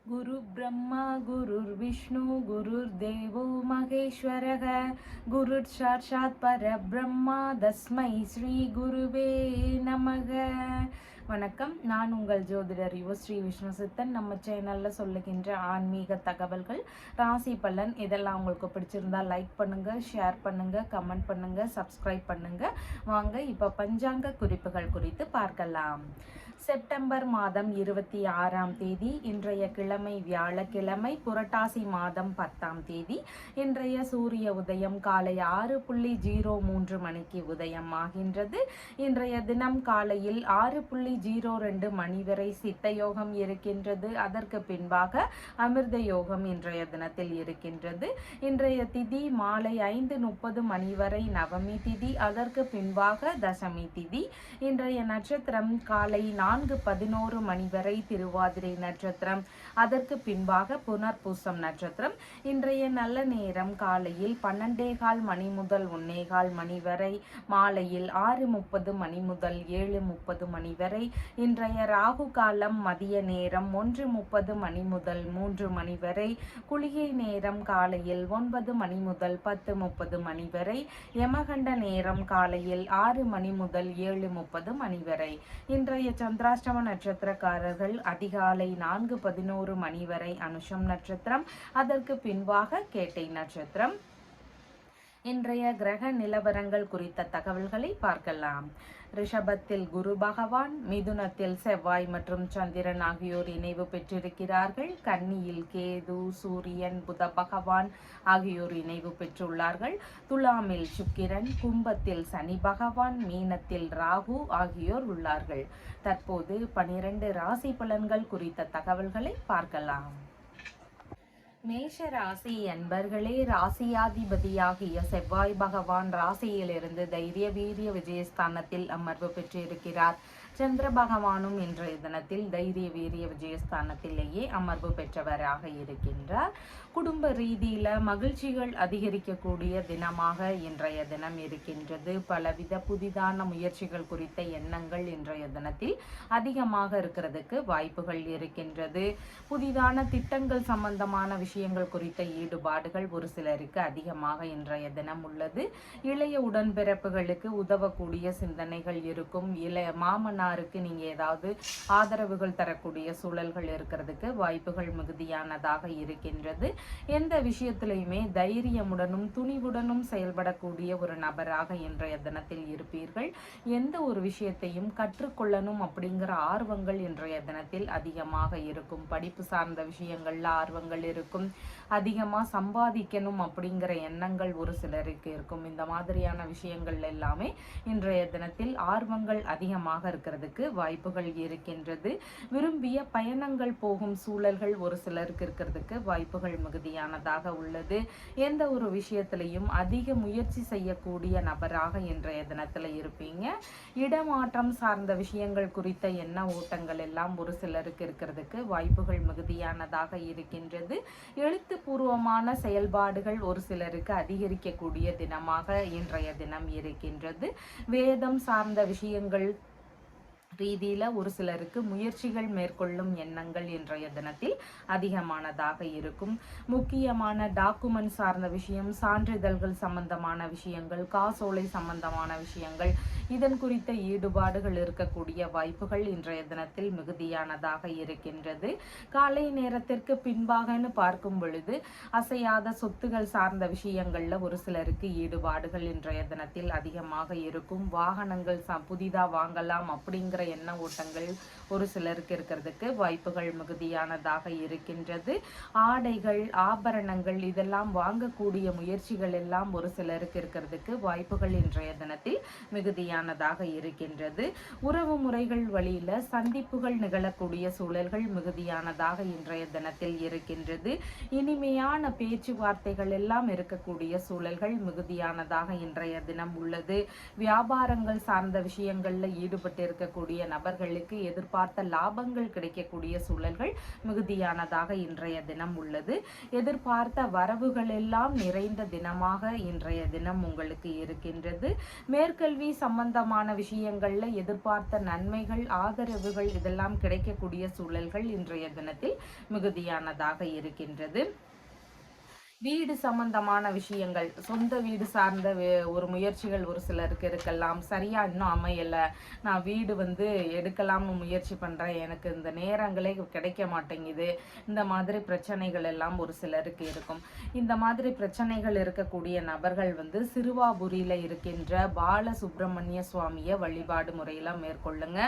गुरु ब्रह्मा गुरुर्विष्णु गुरुर्देवो महेश्वरः गुरुर्साक्षात् परब्रह्मा तस्मै ஸ்ரீ குருவே நமக. வணக்கம். நான் உங்கள் ஜோதிடர் யுவஸ்ரீ விஷ்ணு சித்தன். நம்ம சேனலில் சொல்லுகின்ற ஆன்மீக தகவல்கள், ராசி பலன் இதெல்லாம் உங்களுக்கு பிடிச்சிருந்தா லைக் பண்ணுங்கள், ஷேர் பண்ணுங்கள், கமெண்ட் பண்ணுங்கள், சப்ஸ்கிரைப் பண்ணுங்கள். வாங்க இப்போ பஞ்சாங்க குறிப்புகள் குறித்து பார்க்கலாம். செப்டம்பர் மாதம் 26ஆம் தேதி இன்றைய கிழமை வியாழக்கிழமை, புரட்டாசி மாதம் 10ஆம் தேதி. இன்றைய சூரிய உதயம் காலை 6:03 மணிக்கு உதயம் ஆகின்றது. இன்றைய தினம் காலையில் 6:02 மணி வரை சித்த யோகம் இருக்கின்றது. அதற்கு பின்பாக அமிர்த யோகம் இன்றைய தினத்தில் இருக்கின்றது. இன்றைய திதி மாலை 5:30 மணி வரை நவமி திதி. அதற்கு பின்பாக தசமி திதி. இன்றைய நட்சத்திரம் காலை 4:11 மணி வரை திருவாதிரை நட்சத்திரம். அதற்கு பின்பாக புனர்பூசம் நட்சத்திரம். இன்றைய நல்ல நேரம் காலையில் 12:15 மணி முதல் 1:15 மணி வரை, மாலையில் 6:30 மணி முதல் 7:30 மணி வரை. இன்றைய ராகு காலம் மதிய நேரம் 1:30 மணி முதல் 3 மணி வரை. குளிகை நேரம் காலையில் 9 மணி முதல் 10:30 மணி வரை. யமகண்ட நேரம் காலையில் 6 மணி முதல் 7:30 மணி வரை. இன்றைய சந்திராஷ்டம நட்சத்திரக்காரர்கள் அதிகாலை 4:11 மணி வரை அனுஷம் நட்சத்திரம். அதற்கு பின்பாக கேட்டை நட்சத்திரம். இன்றைய கிரக நிலவரங்கள் குறித்த தகவல்களை பார்க்கலாம். ரிஷபத்தில் குரு பகவான், மிதுனத்தில் செவ்வாய் மற்றும் சந்திரன் ஆகியோர் இணைவு பெற்றிருக்கிறார்கள். கன்னியில் கேது, சூரியன், புத பகவான் ஆகியோர் இணைவு பெற்றுள்ளார்கள். துலாமில் சுக்கிரன், கும்பத்தில் சனி பகவான், மீனத்தில் ராகு ஆகியோர் உள்ளார்கள். தற்போது 12 ராசி பலன்கள் குறித்த தகவல்களை பார்க்கலாம். மேஷ ராசி அன்பர்களே, ராசியாதிபதியாகிய செவ்வாய் பகவான் ராசியிலிருந்து தைரிய வீரிய விஜயஸ்தானத்தில் அமர்வு பெற்றிருக்கிறார். சந்திர பகவானும் இன்றைய தினத்தில் தைரிய வீரிய விஜயஸ்தானத்திலேயே அமர்வு பெற்றவராக இருக்கின்றார். குடும்ப ரீதியில மகிழ்ச்சிகள் அதிகரிக்கக்கூடிய தினமாக இன்றைய தினம் இருக்கின்றது. பலவித புதிதான முயற்சிகள் குறித்த எண்ணங்கள் இன்றைய தினத்தில் அதிகமாக இருக்கிறதுக்கு வாய்ப்புகள் இருக்கின்றது. புதிதான திட்டங்கள் சம்பந்தமான விஷயங்கள் குறித்த ஈடுபாடுகள் ஒரு சிலருக்கு அதிகமாக இன்றைய தினம் உள்ளது. இளைய உடன்பிறப்புகளுக்கு உதவக்கூடிய சிந்தனைகள் இருக்கும். இளைய மாமனாருக்கு நீங்க ஏதாவது ஆதரவுகள் தரக்கூடிய சூழல்கள் இருக்கிறதுக்கு வாய்ப்புகள் மிகுதியானதாக இருக்கின்றது. எந்த விஷயத்திலையுமே தைரியமுடனும் துணிவுடனும் செயல்படக்கூடிய ஒரு நபராக இன்றைய தினத்தில் இருப்பீர்கள். எந்த ஒரு விஷயத்தையும் கற்றுக்கொள்ளணும் அப்படிங்கிற ஆர்வங்கள் இன்றைய தினத்தில் அதிகமாக இருக்கும். படிப்பு சார்ந்த விஷயங்கள்ல ஆர்வங்கள் இருக்கும். அதிகமாக சம்பாதிக்கணும் அப்படிங்கிற எண்ணங்கள் ஒரு சிலருக்கு இருக்கும். இந்த மாதிரியான விஷயங்கள் எல்லாமே இன்றைய தினத்தில் ஆர்வங்கள் அதிகமாக இருக்கிறதுக்கு வாய்ப்புகள் இருக்கின்றது. விரும்பிய பயணங்கள் போகும் சூழல்கள் ஒரு சிலருக்கு இருக்கிறதுக்கு வாய்ப்புகள் மிகுதியானதாக உள்ளது. எந்த ஒரு விஷயத்திலையும் அதிக முயற்சி செய்யக்கூடிய நபராக இன்றைய தினத்தில் இருப்பீங்க. இடமாற்றம் சார்ந்த விஷயங்கள் குறித்த எண்ண ஓட்டங்கள் எல்லாம் ஒரு சிலருக்கு இருக்கிறதுக்கு வாய்ப்புகள் மிகுதியானதாக இருக்கின்றது. எழுத்துப்பூர்வமான செயல்பாடுகள் ஒரு சிலருக்கு அதிகரிக்கக்கூடிய தினமாக இன்றைய தினம் இருக்கின்றது. வேதம் சார்ந்த விஷயங்கள் ரீதியில ஒரு சிலருக்கு முயற்சிகள் மேற்கொள்ளும் எண்ணங்கள் இன்றைய தினத்தில் அதிகமானதாக இருக்கும். முக்கியமான டாக்குமெண்ட் சார்ந்த விஷயம், சான்றிதழ்கள் சம்பந்தமான விஷயங்கள், காசோலை சம்பந்தமான விஷயங்கள், இதன் குறித்த ஈடுபாடுகள் இருக்கக்கூடிய வாய்ப்புகள் இன்றைய தினத்தில் மிகுதியானதாக இருக்கின்றது. காலை நேரத்திற்கு பின்பாகன்னு பார்க்கும் பொழுது அசையாத சொத்துகள் சார்ந்த விஷயங்கள்ல ஒரு சிலருக்கு ஈடுபாடுகள் இன்றைய தினத்தில் அதிகமாக இருக்கும். வாகனங்கள் புதிதா வாங்கலாம் அப்படிங்கிற எண்ண ஓட்டங்கள் ஒரு சிலருக்கு இருக்கிறதுக்கு வாய்ப்புகள் மிகுதியானதாக இருக்கின்றது. ஆடைகள், ஆபரணங்கள் இதெல்லாம் வாங்கக்கூடிய முயற்சிகள் எல்லாம் ஒரு சிலருக்கு இருக்கிறதுக்கு வாய்ப்புகள் இன்றைய தினத்தில் மிகுதியானதாக இருக்கின்றது. உறவு முறைகள் வழியில சந்திப்புகள் நிகழக்கூடிய சூழல்கள் மிகுதியானதாக இன்றைய தினத்தில் இருக்கின்றது. இனிமையான பேச்சுவார்த்தைகள் எல்லாம் இருக்கக்கூடிய சூழல்கள் மிகுதியானதாக இன்றைய தினம் உள்ளது. வியாபாரங்கள் சார்ந்த விஷயங்கள்ல ஈடுபட்டு இருக்கக்கூடிய இருக்கக்கூடிய நபர்களுக்கு எதிர்பார்த்த லாபங்கள் கிடைக்கக்கூடிய சூழல்கள் மிகுதியானதாக இன்றைய தினம் உள்ளது. எதிர்பார்த்த வரவுகள் எல்லாம் நிறைந்த தினமாக இன்றைய தினம் உங்களுக்கு இருக்கின்றது. மேற்கல்வி சம்பந்தமான விஷயங்கள்ல எதிர்பார்த்த நன்மைகள், ஆதரவுகள் இதெல்லாம் கிடைக்கக்கூடிய சூழல்கள் இன்றைய தினத்தில் மிகுதியானதாக இருக்கின்றது. வீடு சம்பந்தமான விஷயங்கள், சொந்த வீடு சார்ந்த ஒரு முயற்சிகள் ஒரு சிலருக்கு இருக்கலாம். சரியா இன்னும் அமையல, நான் வீடு எடுக்கலாம்னு முயற்சி பண்றேன், எனக்கு இந்த நேரங்களே கிடைக்க மாட்டேங்குது, இந்த மாதிரி பிரச்சனைகள் எல்லாம் ஒரு சிலருக்கு இருக்கும். இந்த மாதிரி பிரச்சனைகள் இருக்கக்கூடிய நபர்கள் சிறுவாபுரியில இருக்கின்ற பால சுப்பிரமணிய சுவாமிய வழிபாடு முறையில மேற்கொள்ளுங்க.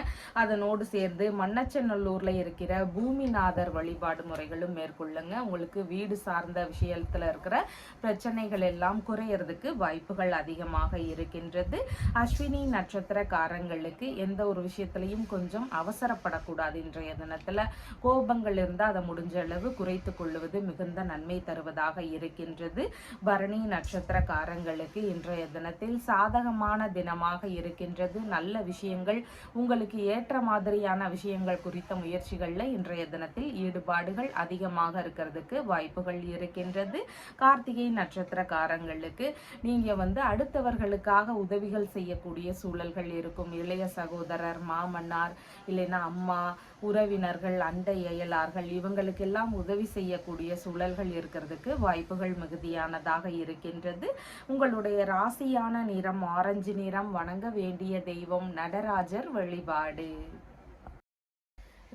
அதனோடு சேர்ந்து மண்ணச்சநல்லூர்ல இருக்கிற பூமிநாதர் வழிபாடு முறைகளும் மேற்கொள்ளுங்க. உங்களுக்கு வீடு சார்ந்த விஷயத்துல இருக்கிற பிரச்சனைகள் எல்லாம் குறையறதுக்கு வாய்ப்புகள் அதிகமாக இருக்கின்றது. அஸ்வினி நட்சத்திரக்காரங்களுக்கு எந்த ஒரு விஷயத்திலையும் கொஞ்சம் அவசரப்படக்கூடாது. இன்றைய தினத்துல கோபங்கள் இருந்தால் அதை முடிஞ்ச அளவு குறைத்து கொள்வது மிகுந்த நன்மை தருவதாக இருக்கின்றது. பரணி நட்சத்திரக்காரங்களுக்கு இன்றைய தினத்தில் சாதகமான தினமாக இருக்கின்றது. நல்ல விஷயங்கள், உங்களுக்கு ஏற்ற மாதிரியான விஷயங்கள் குறித்த முயற்சிகள்ல இன்றைய தினத்தில் ஈடுபாடுகள் அதிகமாக இருக்கிறதுக்கு வாய்ப்புகள் இருக்கின்றது. கார்த்திகை நட்சத்திரக்காரங்களுக்கு நீங்க அடுத்தவர்களுக்காக உதவிகள் செய்யக்கூடிய சூழல்கள் இருக்கும். இளைய சகோதரர், மாமன்னார், இல்லைன்னா அம்மா, உறவினர்கள், அண்டை அயலார்கள் இவங்களுக்கெல்லாம் உதவி செய்யக்கூடிய சூழல்கள் இருக்கிறதுக்கு வாய்ப்புகள் மிகுதியானதாக இருக்கின்றது. உங்களுடைய ராசியான நிறம் ஆரஞ்சு நிறம். வணங்க வேண்டிய தெய்வம் நடராஜர் வழிபாடு.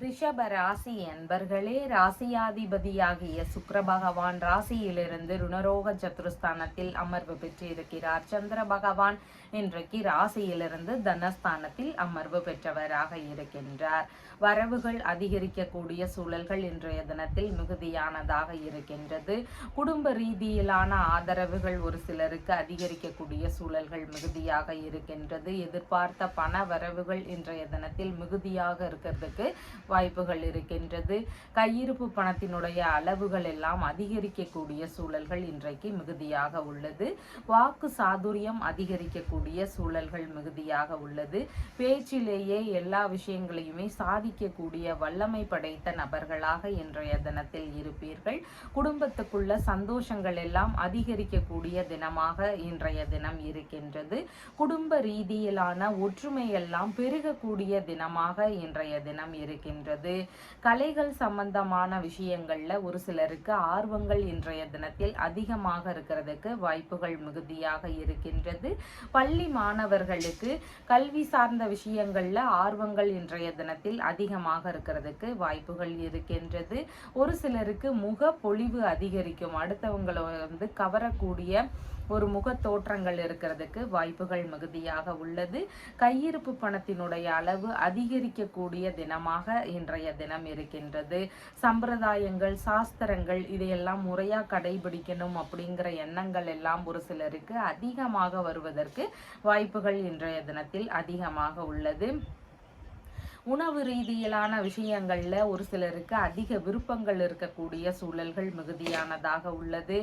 ரிஷப ராசி என்பர்களே, ராசியாதிபதியாகிய சுக்கிர பகவான் ராசியிலிருந்து ருணரோக சத்துருஸ்தானத்தில் அமர்வு பெற்றிருக்கிறார். சந்திர பகவான் இன்றைக்கு ராசியிலிருந்து தனஸ்தானத்தில் அமர்வு பெற்றவராக இருக்கின்றார். வரவுகள் அதிகரிக்கக்கூடிய சூழல்கள் இன்றைய தினத்தில் மிகுதியானதாக இருக்கின்றது. குடும்ப ரீதியிலான ஆதரவுகள் ஒரு சிலருக்கு அதிகரிக்கக்கூடிய சூழல்கள் மிகுதியாக இருக்கின்றது. எதிர்பார்த்த பண வரவுகள் இன்றைய தினத்தில் மிகுதியாக இருக்கிறதுக்கு வாய்ப்புகள் இருக்கின்றது. கையிருப்பு பணத்தினுடைய அளவுகள் எல்லாம் அதிகரிக்கக்கூடிய சூழல்கள் இன்றைக்கு மிகுதியாக உள்ளது. வாக்கு சாதுரியம் அதிகரிக்கக்கூடிய சூழல்கள் மிகுதியாக உள்ளது. பேச்சிலேயே எல்லா விஷயங்களையுமே சாதிக்கக்கூடிய வல்லமை படைத்த நபர்களாக இன்றைய தினத்தில் இருப்பீர்கள். குடும்பத்துக்குள்ள சந்தோஷங்கள் எல்லாம் அதிகரிக்கக்கூடிய தினமாக இன்றைய தினம் இருக்கின்றது. குடும்ப ரீதியிலான ஒற்றுமை எல்லாம் பெருகக்கூடிய தினமாக இன்றைய தினம் இருக்கின்றது. கலைகள் சம்பந்தமான விஷயங்கள்ல ஒரு சிலருக்கு ஆர்வங்கள் இன்றைய தினத்தில் அதிகமாக இருக்கிறதுக்கு வாய்ப்புகள் மிகுதியாக இருக்கின்றது. பள்ளி மாணவர்களுக்கு கல்வி சார்ந்த விஷயங்கள்ல ஆர்வங்கள் இன்றைய தினத்தில் அதிகமாக இருக்கிறதுக்கு வாய்ப்புகள் இருக்கின்றது. ஒரு சிலருக்கு முக பொலிவு அதிகரிக்கும். அடுத்தவங்களை கவரக்கூடிய ஒரு முக தோற்றங்கள் இருக்கிறதுக்கு வாய்ப்புகள் மிகுதியாக உள்ளது. கையிருப்பு பணத்தினுடைய அளவு அதிகரிக்கக்கூடிய தினமாக இன்றைய தினம் இருக்கின்றது. சம்பிரதாயங்கள், சாஸ்திரங்கள் இதையெல்லாம் முறையா கடைபிடிக்கணும் அப்படிங்கிற எண்ணங்கள் எல்லாம் ஒரு சிலருக்கு அதிகமாக வருவதற்கு வாய்ப்புகள் இன்றைய தினத்தில் அதிகமாக உள்ளது. உணவு ரீதியிலான விஷயங்கள்ல ஒரு சிலருக்கு அதிக விருப்பங்கள் இருக்கக்கூடிய சூழல்கள் மிகுதியானதாக உள்ளது.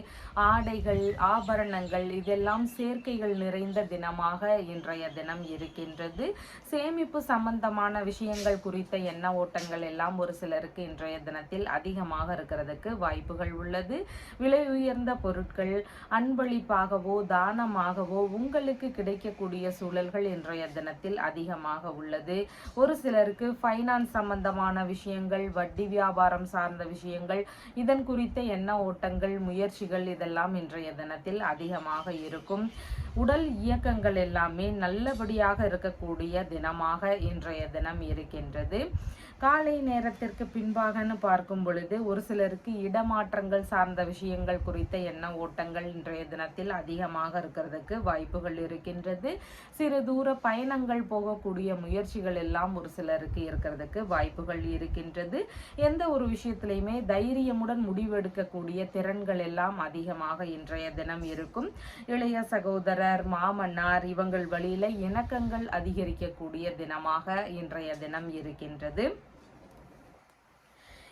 ஆடைகள், ஆபரணங்கள் இதெல்லாம் சேர்க்கைகள் நிறைந்த தினமாக இன்றைய தினம் இருக்கின்றது. சேமிப்பு சம்பந்தமான விஷயங்கள் குறித்த எண்ண ஓட்டங்கள் எல்லாம் ஒரு சிலருக்கு இன்றைய தினத்தில் அதிகமாக இருக்கிறதுக்கு வாய்ப்புகள் உள்ளது. விலை உயர்ந்த பொருட்கள் அன்பளிப்பாகவோ தானமாகவோ உங்களுக்கு கிடைக்கக்கூடிய சூழல்கள் இன்றைய தினத்தில் அதிகமாக உள்ளது. ஒரு சிலருக்கு ஃபைனான்ஸ் சம்பந்தமான விஷயங்கள், வட்டி வியாபாரம் சார்ந்த விஷயங்கள் இதன் குறித்த எண்ண ஓட்டங்கள், முயற்சிகள் இதெல்லாம் இன்றைய தினத்தில் அதிகமாக இருக்கும். உடல் இயக்கங்கள் எல்லாமே நல்லபடியாக இருக்கக்கூடிய தினமாக இன்றைய தினம் இருக்கின்றது. காலை நேரத்திற்கு பின்பாகன்னு பார்க்கும் பொழுது ஒரு சிலருக்கு இடமாற்றங்கள் சார்ந்த விஷயங்கள் குறித்த எண்ண ஓட்டங்கள் இன்றைய தினத்தில் அதிகமாக இருக்கிறதுக்கு வாய்ப்புகள் இருக்கின்றது. சிறு தூர பயணங்கள் போகக்கூடிய முயற்சிகள் எல்லாம் ஒரு சிலருக்கு இருக்கிறதுக்கு வாய்ப்புகள் இருக்கின்றது. எந்த ஒரு விஷயத்திலையுமே தைரியமுடன் முடிவெடுக்கக்கூடிய திறன்கள் எல்லாம் அதிகமாக இன்றைய தினம் இருக்கும். இளைய சகோதரர், மாமன்னார் இவங்கள் வழியில இணக்கங்கள் அதிகரிக்கக்கூடிய தினமாக இன்றைய தினம் இருக்கின்றது.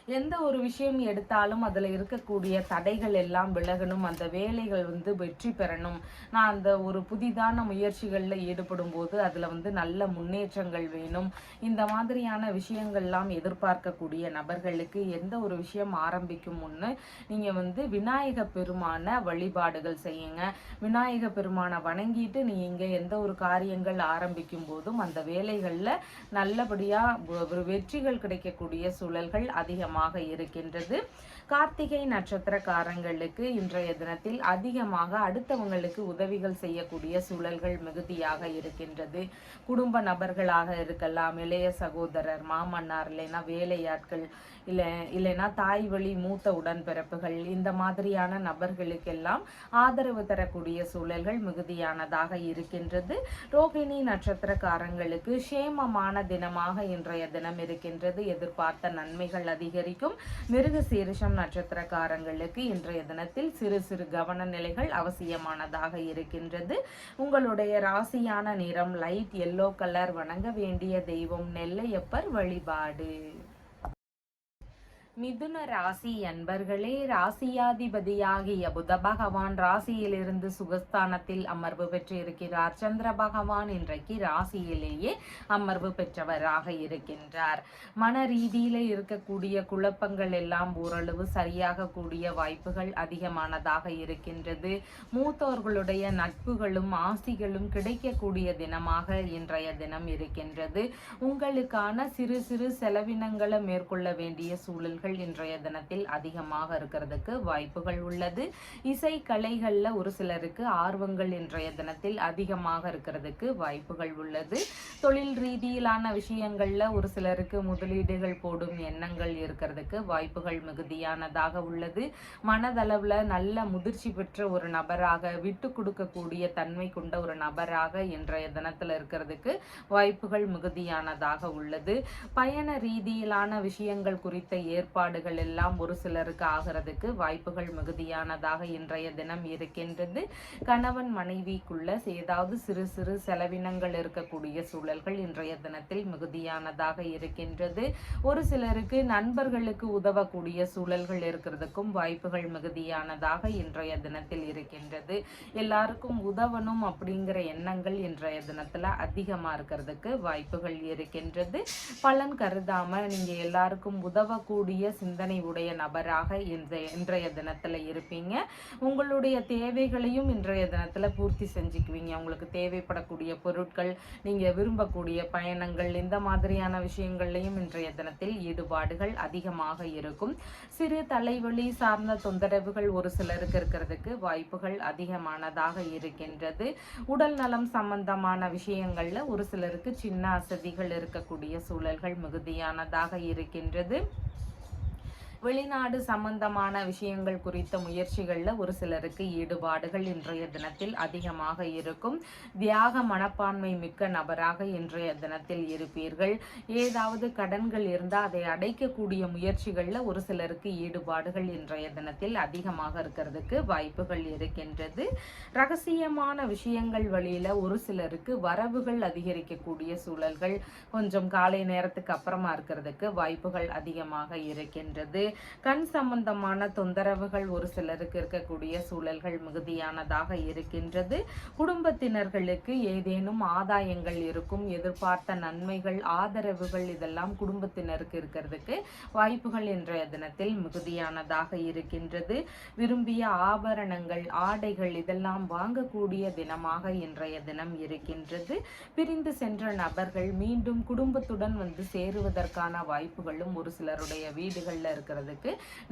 எந்த ஒரு விஷயம் எடுத்தாலும் அதில் இருக்கக்கூடிய தடைகள் எல்லாம் விலகணும், அந்த வேலைகள் வெற்றி பெறணும். நான் அந்த ஒரு புதிதான முயற்சிகளில் ஈடுபடும் போது அதில் நல்ல முன்னேற்றங்கள் வேணும். இந்த மாதிரியான விஷயங்கள்லாம் எதிர்பார்க்கக்கூடிய நபர்களுக்கு எந்த ஒரு விஷயம் ஆரம்பிக்கும் முன்னு நீங்கள் விநாயக பெருமான வழிபாடுகள் செய்யுங்க. விநாயக பெருமானை வணங்கிட்டு நீங்கள் எந்த ஒரு காரியங்கள் ஆரம்பிக்கும் போதும் அந்த வேலைகளில் நல்லபடியாக வெற்றிகள் கிடைக்கக்கூடிய சூழல்கள் அதிகமாக இருக்கின்றது. கார்த்திகை நட்சத்திரக்காரங்களுக்கு இன்றைய தினத்தில் அதிகமாக அடுத்தவங்களுக்கு உதவிகள் செய்யக்கூடிய சூழல்கள் மிகுதியாக இருக்கின்றது. குடும்ப நபர்களாக இருக்கலாம், இளைய சகோதரர், மாமன்னார், இல்லைன்னா வேலையாட்கள், இல்லைன்னா தாய் வழி மூத்த உடன்பிறப்புகள், இந்த மாதிரியான நபர்களுக்கெல்லாம் ஆதரவு தரக்கூடிய சூழல்கள் மிகுதியானதாக இருக்கின்றது. ரோகிணி நட்சத்திரக்காரங்களுக்கு சேமமான தினமாக இன்றைய தினம் இருக்கின்றது. எதிர்பார்த்த நன்மைகள் அதிகரிக்கும். மிருக சீரிஷம் நட்சத்திரக்காரங்களுக்கு இன்றைய தினத்தில் சிறு சிறு கவன நிலைகள் அவசியமானதாக இருக்கின்றது. உங்களுடைய ராசியான நிறம் லைட் எல்லோ கலர். வணங்க வேண்டிய தெய்வம் நெல்லையப்பர் வழிபாடு. மிதுன ராசி அன்பர்களே, ராசியாதிபதியாகிய புத பகவான் ராசியிலிருந்து சுகஸ்தானத்தில் அமர்வு பெற்று இருக்கிறார். சந்திர பகவான் இன்றைக்கு ராசியிலேயே அமர்வு பெற்றவராக இருக்கின்றார். மன ரீதியில இருக்கக்கூடிய குழப்பங்கள் எல்லாம் ஓரளவு சரியாக கூடிய வாய்ப்புகள் அதிகமானதாக இருக்கின்றது. மூத்தோர்களுடைய நட்புகளும் ஆசிகளும் கிடைக்கக்கூடிய தினமாக இன்றைய தினம் இருக்கின்றது. உங்களுக்கான சிறு சிறு செலவினங்களை மேற்கொள்ள வேண்டிய சூழல் இன்றைய தினத்தில் அதிகமாக இருக்கிறதுக்கு வாய்ப்புகள் உள்ளது. இசை கலைகள்ல ஒரு சிலருக்கு ஆர்வங்கள் இன்றைய தினத்தில் அதிகமாக இருக்கிறதுக்கு வாய்ப்புகள் உள்ளது. தொழில் ரீதியிலான விஷயங்கள்ல ஒரு சிலருக்கு முதலீடுகள் போடும் எண்ணங்கள் இருக்கிறதுக்கு வாய்ப்புகள் மிகுதியானதாக உள்ளது. மனதளவுல நல்ல முதிர்ச்சி பெற்ற ஒரு நபராக, விட்டு கொடுக்கக்கூடிய தன்மை கொண்ட ஒரு நபராக இன்றைய தினத்துல இருக்கிறதுக்கு வாய்ப்புகள் மிகுதியானதாக உள்ளது. பயண ரீதியிலான விஷயங்கள் குறித்த ஏற்பாடுகள் எல்லாம் ஒரு சிலருக்கு ஆகிறதுக்கு வாய்ப்புகள் மிகுதியானதாக இன்றைய தினம் இருக்கின்றது. கணவன் மனைவிக்குள்ள ஏதாவது சிறு சிறு செலவினங்கள் இருக்கக்கூடிய சூழல்கள் இன்றைய தினத்தில் மிகுதியானதாக இருக்கின்றது. ஒரு சிலருக்கு நண்பர்களுக்கு உதவக்கூடிய சூழல்கள் இருக்கிறதுக்கும் வாய்ப்புகள் மிகுதியானதாக இன்றைய தினத்தில் இருக்கின்றது. எல்லாருக்கும் உதவணும் அப்படிங்கிற எண்ணங்கள் இன்றைய தினத்துல அதிகமா இருக்கிறதுக்கு வாய்ப்புகள் இருக்கின்றது. பலன் கருதாம நீங்க எல்லாருக்கும் உதவக்கூடிய சிந்தனை உடைய நபராக இன்றைய தினத்துல இருப்பீங்க. உங்களுடைய தேவைகளையும் இன்றைய தினத்துல பூர்த்தி செஞ்சுக்குவீங்க. உங்களுக்கு தேவைப்படக்கூடிய பொருட்கள், நீங்க விரும்பக்கூடிய பயணங்கள், இந்த மாதிரியான விஷயங்கள்லையும் இன்றைய தினத்தில் ஈடுபாடுகள் அதிகமாக இருக்கும். சிறு தலைவலி சார்ந்த தொந்தரவுகள் ஒரு சிலருக்கு இருக்கிறதுக்கு வாய்ப்புகள் அதிகமானதாக இருக்கின்றது. உடல் நலம் சம்பந்தமான விஷயங்கள்ல ஒரு சிலருக்கு சின்ன அசதிகள் இருக்கக்கூடிய சூழல்கள் மிகுதியானதாக இருக்கின்றது. வெளிநாடு சம்பந்தமான விஷயங்கள் குறித்த முயற்சிகளில் ஒரு சிலருக்கு ஈடுபாடுகள் இன்றைய தினத்தில் அதிகமாக இருக்கும். தியாக மனப்பான்மை மிக்க நபராக இன்றைய தினத்தில் இருப்பீர்கள். ஏதாவது கடன்கள் இருந்தால் அதை அடைக்கக்கூடிய முயற்சிகளில் ஒரு சிலருக்கு ஈடுபாடுகள் இன்றைய தினத்தில் அதிகமாக இருக்கிறதுக்கு வாய்ப்புகள் இருக்கின்றது. ரகசியமான விஷயங்கள் வழியில் ஒரு சிலருக்கு வரவுகள் அதிகரிக்கக்கூடிய சூழல்கள் கொஞ்சம் காலை நேரத்துக்கு அப்புறமா இருக்கிறதுக்கு வாய்ப்புகள் அதிகமாக இருக்கின்றது. கண் சம்பந்தமான தொந்தரவுகள் ஒரு சிலருக்கு இருக்கக்கூடிய சூழல்கள் மிகுதியானதாக இருக்கின்றது. குடும்பத்தினர்களுக்கு ஏதேனும் ஆதாயங்கள் இருக்கும். எதிர்பார்த்த நன்மைகள், ஆதரவுகள் இதெல்லாம் குடும்பத்தினருக்கு இருக்கிறதுக்கு வாய்ப்புகள் இன்றைய தினத்தில் மிகுதியானதாக இருக்கின்றது. விரும்பிய ஆபரணங்கள், ஆடைகள் இதெல்லாம் வாங்கக்கூடிய தினமாக இன்றைய தினம் இருக்கின்றது. பிரிந்து சென்ற நபர்கள் மீண்டும் குடும்பத்துடன் சேருவதற்கான வாய்ப்புகளும் ஒரு சிலருடைய வீடுகளில் இருக்கிறது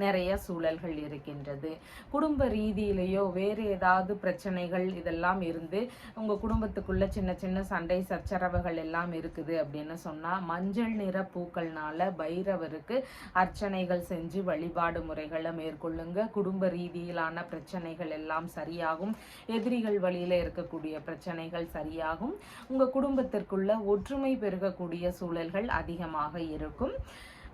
நிறைய சூழல்கள் இருக்கின்றது. குடும்ப ரீதியிலேயோ வேறு ஏதாவது பிரச்சனைகள் இதெல்லாம் இருந்து உங்க குடும்பத்துக்குள்ள சின்ன சின்ன சண்டை சச்சரவுகள் எல்லாம் இருக்குது அப்படின்னு சொன்னா மஞ்சள் நிற பூக்கள்னால பைரவருக்கு அர்ச்சனைகள் செஞ்சு வழிபாடு முறைகளை மேற்கொள்ளுங்க. குடும்ப ரீதியிலான பிரச்சனைகள் எல்லாம் சரியாகும். எதிரிகள் வழியில இருக்கக்கூடிய பிரச்சனைகள் சரியாகும். உங்க குடும்பத்திற்குள்ள ஒற்றுமை பெருகக்கூடிய சூழல்கள் அதிகமாக இருக்கும்.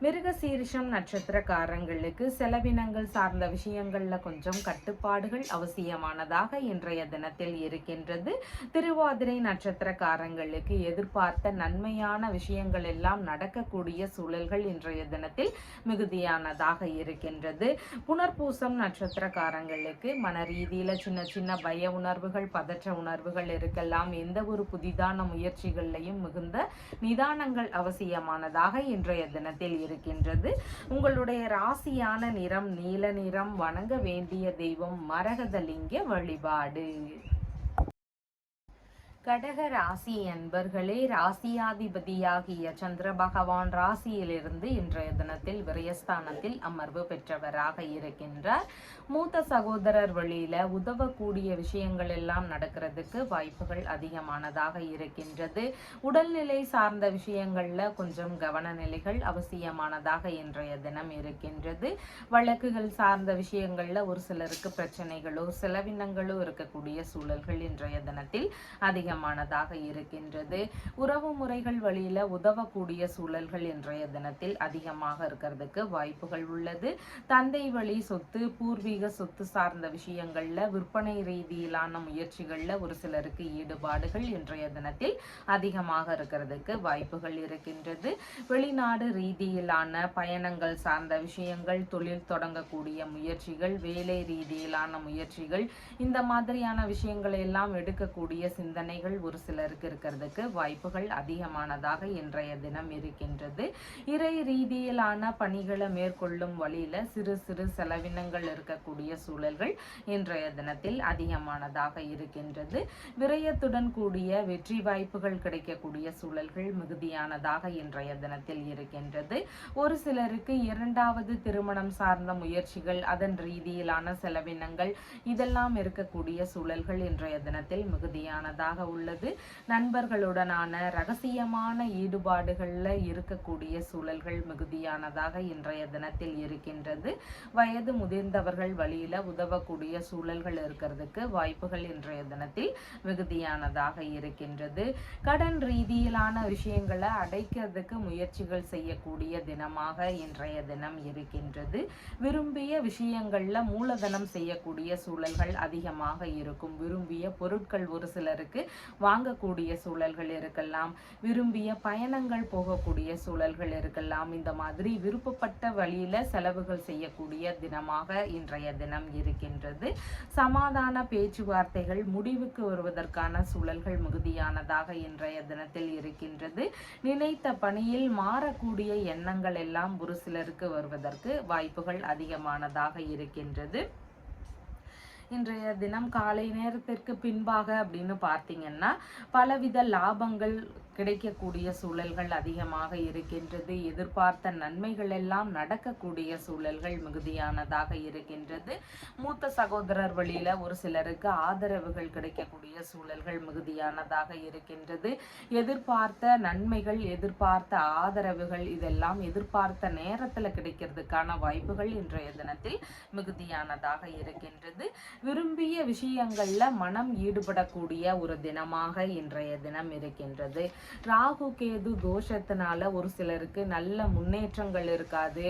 மிருகசீரிஷம் நட்சத்திரக்காரங்களுக்கு செலவினங்கள் சார்ந்த விஷயங்கள்ல கொஞ்சம் கட்டுப்பாடுகள் அவசியமானதாக இன்றைய தினத்தில் இருக்கின்றது. திருவாதிரை நட்சத்திரக்காரங்களுக்கு எதிர்பார்த்த நன்மையான விஷயங்கள் எல்லாம் நடக்கக்கூடிய சூழல்கள் இன்றைய தினத்தில் மிகுதியானதாக இருக்கின்றது. புனர்பூசம் நட்சத்திரக்காரங்களுக்கு மன ரீதியில சின்ன சின்ன பய உணர்வுகள், பதற்ற உணர்வுகள் இருக்கலாம். எந்த ஒரு புதிதான முயற்சிகள்லையும் மிகுந்த நிதானங்கள் அவசியமானதாக இன்றைய தினத்தில் இருக்கின்றது. உங்களுடைய ராசியான நிறம் நீல நிறம். வணங்க வேண்டிய தெய்வம் மரகதலிங்க வழிபாடு. கடக ராசி என்பர்களே, ராசியாதிபதியாகிய சந்திர பகவான் ராசியிலிருந்து இன்றைய தினத்தில் விரயஸ்தானத்தில் அமர்வு பெற்றவராக இருக்கின்றார். மூத்த சகோதரர் வழியில உதவக்கூடிய விஷயங்கள் எல்லாம் நடக்கிறதுக்கு வாய்ப்புகள் அதிகமானதாக இருக்கின்றது. உடல்நிலை சார்ந்த விஷயங்கள்ல கொஞ்சம் கவனநிலைகள் அவசியமானதாக இன்றைய தினம் இருக்கின்றது. வழக்குகள் சார்ந்த விஷயங்கள்ல ஒரு சிலருக்கு பிரச்சனைகளோ செலவினங்களோ இருக்கக்கூடிய சூழல்கள் இன்றைய தினத்தில் அதிகமானதாக இருக்கின்றது. உறவு முறைகள் வழியில உதவக்கூடிய சூழல்கள் இன்றைய தினத்தில் அதிகமாக இருக்கிறதுக்கு வாய்ப்புகள் உள்ளது. தந்தை வழி சொத்து, பூர்வீக சொத்து சார்ந்த விஷயங்கள்ல விற்பனை ரீதியிலான முயற்சிகள்ல ஒரு சிலருக்கு ஈடுபாடுகள் இன்றைய தினத்தில் அதிகமாக இருக்கிறதுக்கு வாய்ப்புகள் இருக்கின்றது. வெளிநாடு ரீதியிலான பயணங்கள் சார்ந்த விஷயங்கள், தொழில் தொடங்கக்கூடிய முயற்சிகள், வேலை ரீதியிலான முயற்சிகள், இந்த மாதிரியான விஷயங்களை எல்லாம் எடுக்கக்கூடிய சிந்தனைகள் ஒரு சிலருக்கு இருக்கிறதுக்கு வாய்ப்புகள் அதிகமானதாக இன்றைய தினம் இருக்கின்றது. இறை ரீதியிலான பணிகளை மேற்கொள்ளும் வழியில சிறு சிறு செலவினங்கள் இருக்கக்கூடிய சூழல்கள் இன்றைய தினத்தில் அதிகமானதாக இருக்கின்றது. விரயத்துடன் கூடிய வெற்றி வாய்ப்புகள் கிடைக்கக்கூடிய சூழல்கள் மிகுதியானதாக இன்றைய தினத்தில் இருக்கின்றது. ஒரு சிலருக்கு இரண்டாவது திருமணம் சார்ந்த முயற்சிகள், அதன் ரீதியிலான செலவினங்கள் இதெல்லாம் இருக்கக்கூடிய சூழல்கள் இன்றைய தினத்தில் மிகுதியானதாக உள்ளது. நண்பர்களுடனான ரகசியமான ஈடுபாடுகள்ல இருக்கக்கூடிய சூழல்கள் மிகுதியானதாக இன்றைய தினத்தில் இருக்கின்றது. வயது முதிர்ந்தவர்கள் வழியில உதவக்கூடிய சூழல்கள் இருக்கிறதுக்கு வாய்ப்புகள் இன்றைய தினத்தில் மிகுதியானதாக இருக்கின்றது. கடன் ரீதியிலான விஷயங்களை அடைக்கிறதுக்கு முயற்சிகள் செய்யக்கூடிய தினமாக இன்றைய தினம் இருக்கின்றது. விரும்பிய விஷயங்கள்ல மூலதனம் செய்யக்கூடிய சூழல்கள் அதிகமாக இருக்கும். விரும்பிய பொருட்கள் ஒரு சிலருக்கு வாங்கக்கூடிய சூழல்கள் இருக்கலாம். விரும்பிய பயணங்கள் போகக்கூடிய சூழல்கள் இருக்கலாம். இந்த மாதிரி விருப்பப்பட்ட வழியில செலவுகள் செய்யக்கூடிய தினமாக இன்றைய தினம் இருக்கின்றது. சமாதான பேச்சுவார்த்தைகள் முடிவுக்கு வருவதற்கான சூழல்கள் மிகுதியானதாக இன்றைய தினத்தில் இருக்கின்றது. நினைத்த பணியில் மாறக்கூடிய எண்ணங்கள் எல்லாம் ஒரு சிலருக்கு வருவதற்கு வாய்ப்புகள் அதிகமானதாக இருக்கின்றது. இன்றைய தினம் காலை நேரத்திற்கு பின்பாக அப்படின்னு பார்த்தீங்கன்னா பலவித லாபங்கள் கிடைக்கக்கூடிய சூழல்கள் அதிகமாக இருக்கின்றது. எதிர்பார்த்த நன்மைகள் எல்லாம் நடக்கக்கூடிய சூழல்கள் மிகுதியானதாக இருக்கின்றது. மூத்த சகோதரர் வழியில ஒரு சிலருக்கு ஆதரவுகள் கிடைக்கக்கூடிய சூழல்கள் மிகுதியானதாக இருக்கின்றது. எதிர்பார்த்த நன்மைகள், எதிர்பார்த்த ஆதரவுகள் இதெல்லாம் எதிர்பார்த்த நேரத்துல கிடைக்கிறதுக்கான வாய்ப்புகள் இன்றைய தினத்தில் மிகுதியானதாக இருக்கின்றது. விரும்பிய விஷயங்கள்ல மனம் ஈடுபடக்கூடிய ஒரு தினமாக இன்றைய தினம் இருக்கின்றது. ராகு கேது தோஷத்தினால ஒரு சிலருக்கு நல்ல முன்னேற்றங்கள் இருக்காது.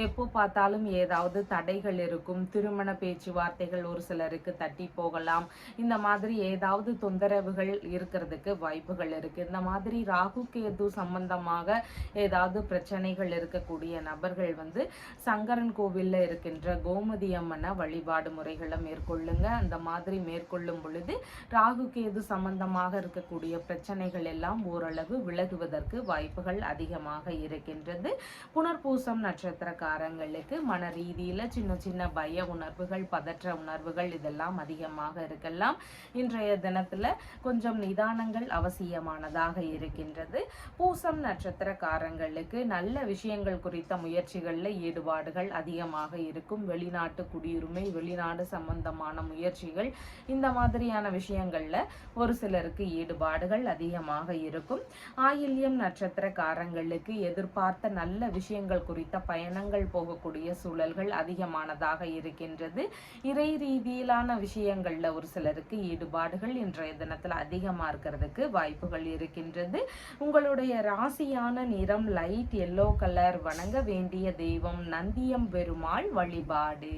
எப்போ பார்த்தாலும் ஏதாவது தடைகள் இருக்கும். திருமண பேச்சுவார்த்தைகள் ஒரு சிலருக்கு தட்டி போகலாம். இந்த மாதிரி ஏதாவது தொந்தரவுகள் இருக்கிறதுக்கு வாய்ப்புகள் இருக்கு. இந்த மாதிரி ராகு கேது சம்பந்தமாக ஏதாவது பிரச்சனைகள் இருக்கக்கூடிய நபர்கள் சங்கரன் கோவில்ல இருக்கின்ற கோமதி அம்மனை வழிபாடு முறைகளை மேற்கொள்ளுங்க. அந்த மாதிரி மேற்கொள்ளும் பொழுது ராகு கேது சம்பந்தமாக இருக்கக்கூடிய பிரச்சனைகள் எல்லாம் ஓரளவு விலகுவதற்கு வாய்ப்புகள் அதிகமாக இருக்கின்றது. புனர்பூசம் நட்சத்திரக்காரங்களுக்கு மன ரீதியில சின்ன சின்ன பய உணர்வுகள், பதற்ற உணர்வுகள் இதெல்லாம் அதிகமாக இருக்கலாம். இன்றைய தினத்துல கொஞ்சம் நிதானங்கள் அவசியமானதாக இருக்கின்றது. பூசம் நட்சத்திரக்காரங்களுக்கு நல்ல விஷயங்கள் குறித்த முயற்சிகள்ல ஈடுபாடுகள் அதிகமாக இருக்கும். வெளிநாட்டு குடியுரிமை, வெளிநாடு சம்பந்தமான முயற்சிகள், இந்த மாதிரியான விஷயங்கள்ல ஒரு சிலருக்கு ஈடுபாடுகள் அதிகமாக இருக்கும். இருக்கும். ஆயில்யம் நட்சத்திரக்காரங்களுக்கு எதிர்பார்த்த நல்ல விஷயங்கள் குறித்த பயணங்கள் போகக்கூடிய சூழல்கள் அதிகமானதாக இருக்கின்றது. இறை ரீதியிலான விஷயங்கள்ல ஒரு சிலருக்கு ஈடுபாடுகள் இன்றைய தினத்துல அதிகமா இருக்கிறதுக்கு வாய்ப்புகள் இருக்கின்றது. உங்களுடைய ராசியான நிறம் லைட் எல்லோ கலர். வணங்க வேண்டிய தெய்வம் நந்தியம் பெருமாள் வழிபாடு.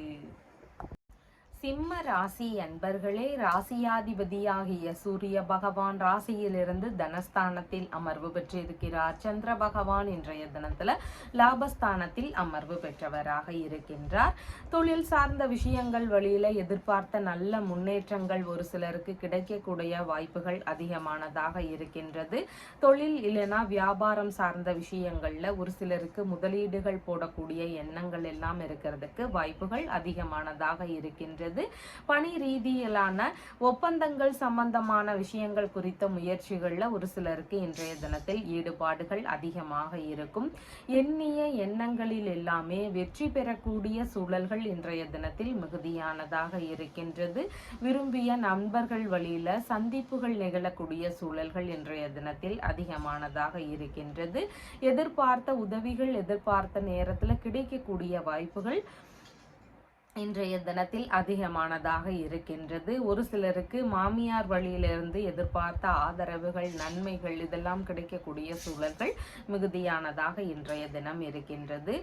சிம்ம ராசி அன்பர்களே, ராசியாதிபதியாகிய சூரிய பகவான் ராசியிலிருந்து தனஸ்தானத்தில் அமர்வு பெற்றிருக்கிறார். சந்திர பகவான் இன்றைய தினத்துல லாபஸ்தானத்தில் அமர்வு பெற்றவராக இருக்கின்றார். தொழில் சார்ந்த விஷயங்கள் வழியில எதிர்பார்த்த நல்ல முன்னேற்றங்கள் ஒரு சிலருக்கு கிடைக்கக்கூடிய வாய்ப்புகள் அதிகமானதாக இருக்கின்றது. தொழில் இல்லைனா வியாபாரம் சார்ந்த விஷயங்கள்ல ஒரு சிலருக்கு முதலீடுகள் போடக்கூடிய எண்ணங்கள் எல்லாம் இருக்கிறதுக்கு வாய்ப்புகள் அதிகமானதாக இருக்கின்றது. பணி ரீதியிலான ஒப்பந்தங்கள் சம்பந்தமான விஷயங்கள் குறித்த முயற்சிகள்ல ஒரு சிலருக்கு இன்றைய தினத்தில் ஈடுபாடுகள் அதிகமாக இருக்கும். எண்ணிய எண்ணங்களில் எல்லாமே வெற்றி பெறக்கூடிய சூழல்கள் இன்றைய தினத்தில் மிகுதியானதாக இருக்கின்றது. விரும்பிய நண்பர்கள் வழியில சந்திப்புகள் நிகழக்கூடிய சூழல்கள் இன்றைய தினத்தில் அதிகமானதாக இருக்கின்றது. எதிர்பார்த்த உதவிகள் எதிர்பார்த்த நேரத்துல கிடைக்கக்கூடிய வாய்ப்புகள் இன்றைய தினத்தில் அதிகமானதாக இருக்கின்றது. ஒரு சிலருக்கு மாமியார் வழியிலிருந்து எதிர்பார்த்த ஆதரவுகள் நன்மைகள் இதெல்லாம் கிடைக்கக்கூடிய சூழல்கள் மிகுதியானதாக இன்றைய தினம் இருக்கின்றது.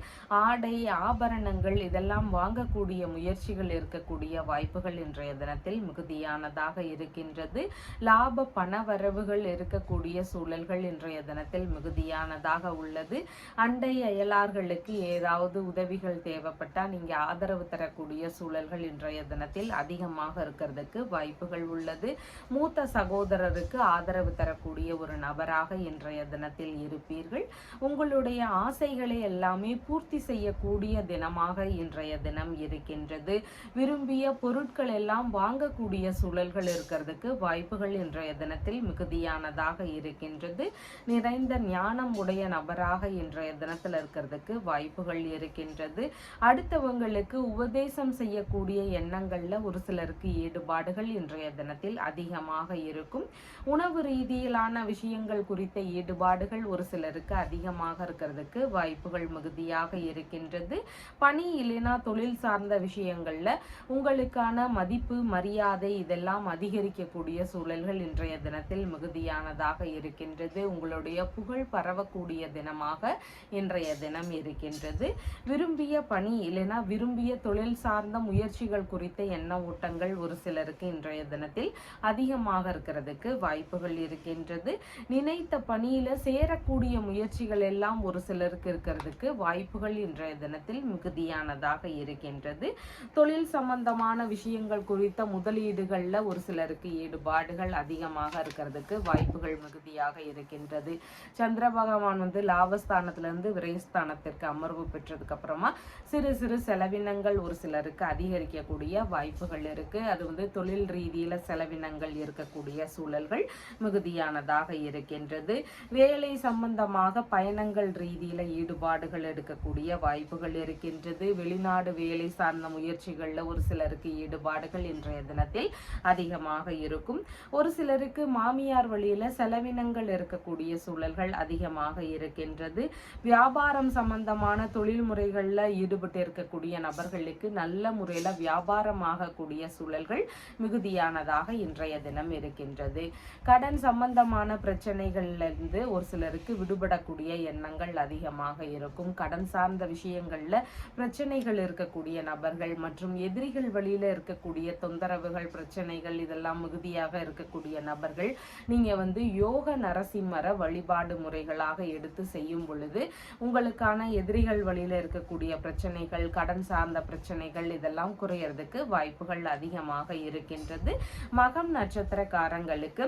ஆடை ஆபரணங்கள் இதெல்லாம் வாங்கக்கூடிய முயற்சிகள் இருக்கக்கூடிய வாய்ப்புகள் இன்றைய தினத்தில் மிகுதியானதாக இருக்கின்றது. லாப பணவரவுகள் இருக்கக்கூடிய சூழல்கள் இன்றைய தினத்தில் மிகுதியானதாக உள்ளது. அண்டை அயலார்களுக்கு ஏதாவது உதவிகள் தேவைப்பட்டா நீங்க ஆதரவு தரக்கூடிய சூழல்கள் இன்றைய தினத்தில் அதிகமாக இருக்கிறதுக்கு வாய்ப்புகள் உள்ளது. மூத்த சகோதரருக்கு ஆதரவு தரக்கூடிய ஒரு நபராக இன்றைய தினத்தில் இருப்பீர்கள். உங்களுடைய ஆசைகளை எல்லாமே பூர்த்தி செய்யக்கூடிய தினமாக இன்றைய தினம் இருக்கின்றது. விரும்பிய பொருட்கள் எல்லாம் வாங்கக்கூடிய சூழல்கள் இருக்கிறதுக்கு வாய்ப்புகள் இன்றைய தினத்தில் மிகுதியானதாக இருக்கின்றது. நிறைந்த ஞானம் உடைய நபராக இன்றைய தினத்தில் இருக்கிறதுக்கு வாய்ப்புகள் இருக்கின்றது. அடுத்தவங்களுக்கு உபதேசம் செய்யக்கூடிய எண்ணங்கள்ல ஒரு சிலருக்கு ஈடுபாடுகள் இன்றைய தினத்தில் அதிகமாக இருக்கும். உணவு ரீதியிலான விஷயங்கள் குறித்த ஈடுபாடுகள் ஒரு சிலருக்கு அதிகமாக இருக்கிறதுக்கு வாய்ப்புகள் மிகுதியாக இருக்கின்றது. பணி இல்லைனா தொழில் சார்ந்த விஷயங்கள்ல உங்களுக்கான மதிப்பு மரியாதை இதெல்லாம் அதிகரிக்கக்கூடிய சூழல்கள் இன்றைய தினத்தில் மிகுதியானதாக இருக்கின்றது. உங்களுடைய புகழ் பரவக்கூடிய தினமாக இன்றைய தினம் இருக்கின்றது. விரும்பிய பணி இல்லைனா விரும்பிய தொழில் சார்ந்த முயற்சிகள் குறித்த எண்ண ஓட்டங்கள் ஒரு சிலருக்கு இன்றைய தினத்தில் அதிகமாக இருக்கிறதுக்கு வாய்ப்புகள் இருக்கின்றது. நினைத்த பணியில சேரக்கூடிய முயற்சிகள் எல்லாம் ஒரு சிலருக்கு இருக்கிறதுக்கு வாய்ப்புகள் இன்றைய தினத்தில் மிகுதியானதாக இருக்கின்றது. தொழில் சம்பந்தமான விஷயங்கள் குறித்த முதலீடுகள்ல ஒரு சிலருக்கு ஈடுபாடுகள் அதிகமாக இருக்கிறதுக்கு வாய்ப்புகள் மிகுதியாக இருக்கின்றது. சந்திர பகவான் லாபஸ்தானத்திலிருந்து விரயஸ்தானத்திற்கு அமர்வு பெற்றதுக்கு அப்புறமா சிறு சிறு செலவினங்கள் ஒரு சிலருக்கு அதிகரிக்கக்கூடிய வாய்ப்புகள் இருக்கு. அது தொழில் ரீதியில செலவினங்கள் இருக்கக்கூடிய சூழல்கள் மிகுதியானதாக இருக்கின்றது. வேலை சம்பந்தமாக பயணங்கள் ரீதியில ஈடுபாடுகள் எடுக்கக்கூடிய வாய்ப்புகள் இருக்கின்றது. வெளிநாடு வேலை சார்ந்த முயற்சிகள்ல ஒரு சிலருக்கு ஈடுபாடுகள் இன்றைய தினத்தில் அதிகமாக இருக்கும். ஒரு சிலருக்கு மாமியார் வழியில செலவினங்கள் இருக்கக்கூடிய சூழல்கள் அதிகமாக இருக்கின்றது. வியாபாரம் சம்பந்தமான தொழில் முறைகள்ல ஈடுபட்டு இருக்கக்கூடிய நபர்களுக்கு நல்ல முறையில வியாபாரமாக கூடிய சூழல்கள் மிகுதியானதாக இன்றைய தினம் இருக்கின்றது. கடன் சம்பந்தமான பிரச்சனைகள்ல இருந்து ஒரு சிலருக்கு விடுபடக்கூடிய எண்ணங்கள் அதிகமாக இருக்கும். கடன் சார்ந்த விஷயங்கள்ல பிரச்சனைகள் இருக்கக்கூடிய நபர்கள் மற்றும் எதிரிகள் வழியில இருக்கக்கூடிய தொந்தரவுகள் பிரச்சனைகள் இதெல்லாம் மிகுதியாக இருக்கக்கூடிய நபர்கள் நீங்க யோக நரசிம்மர வழிபாடு முறைகளாக எடுத்து செய்யும் பொழுது உங்களுக்கான எதிரிகள் வழியில இருக்கக்கூடிய பிரச்சனைகள் கடன் சார்ந்த பிரச்சனைகள் இதெல்லாம் குறையறதுக்கு வாய்ப்புகள் அதிகமாக இருக்கின்றது. மகம் நட்சத்திரக்காரங்களுக்கு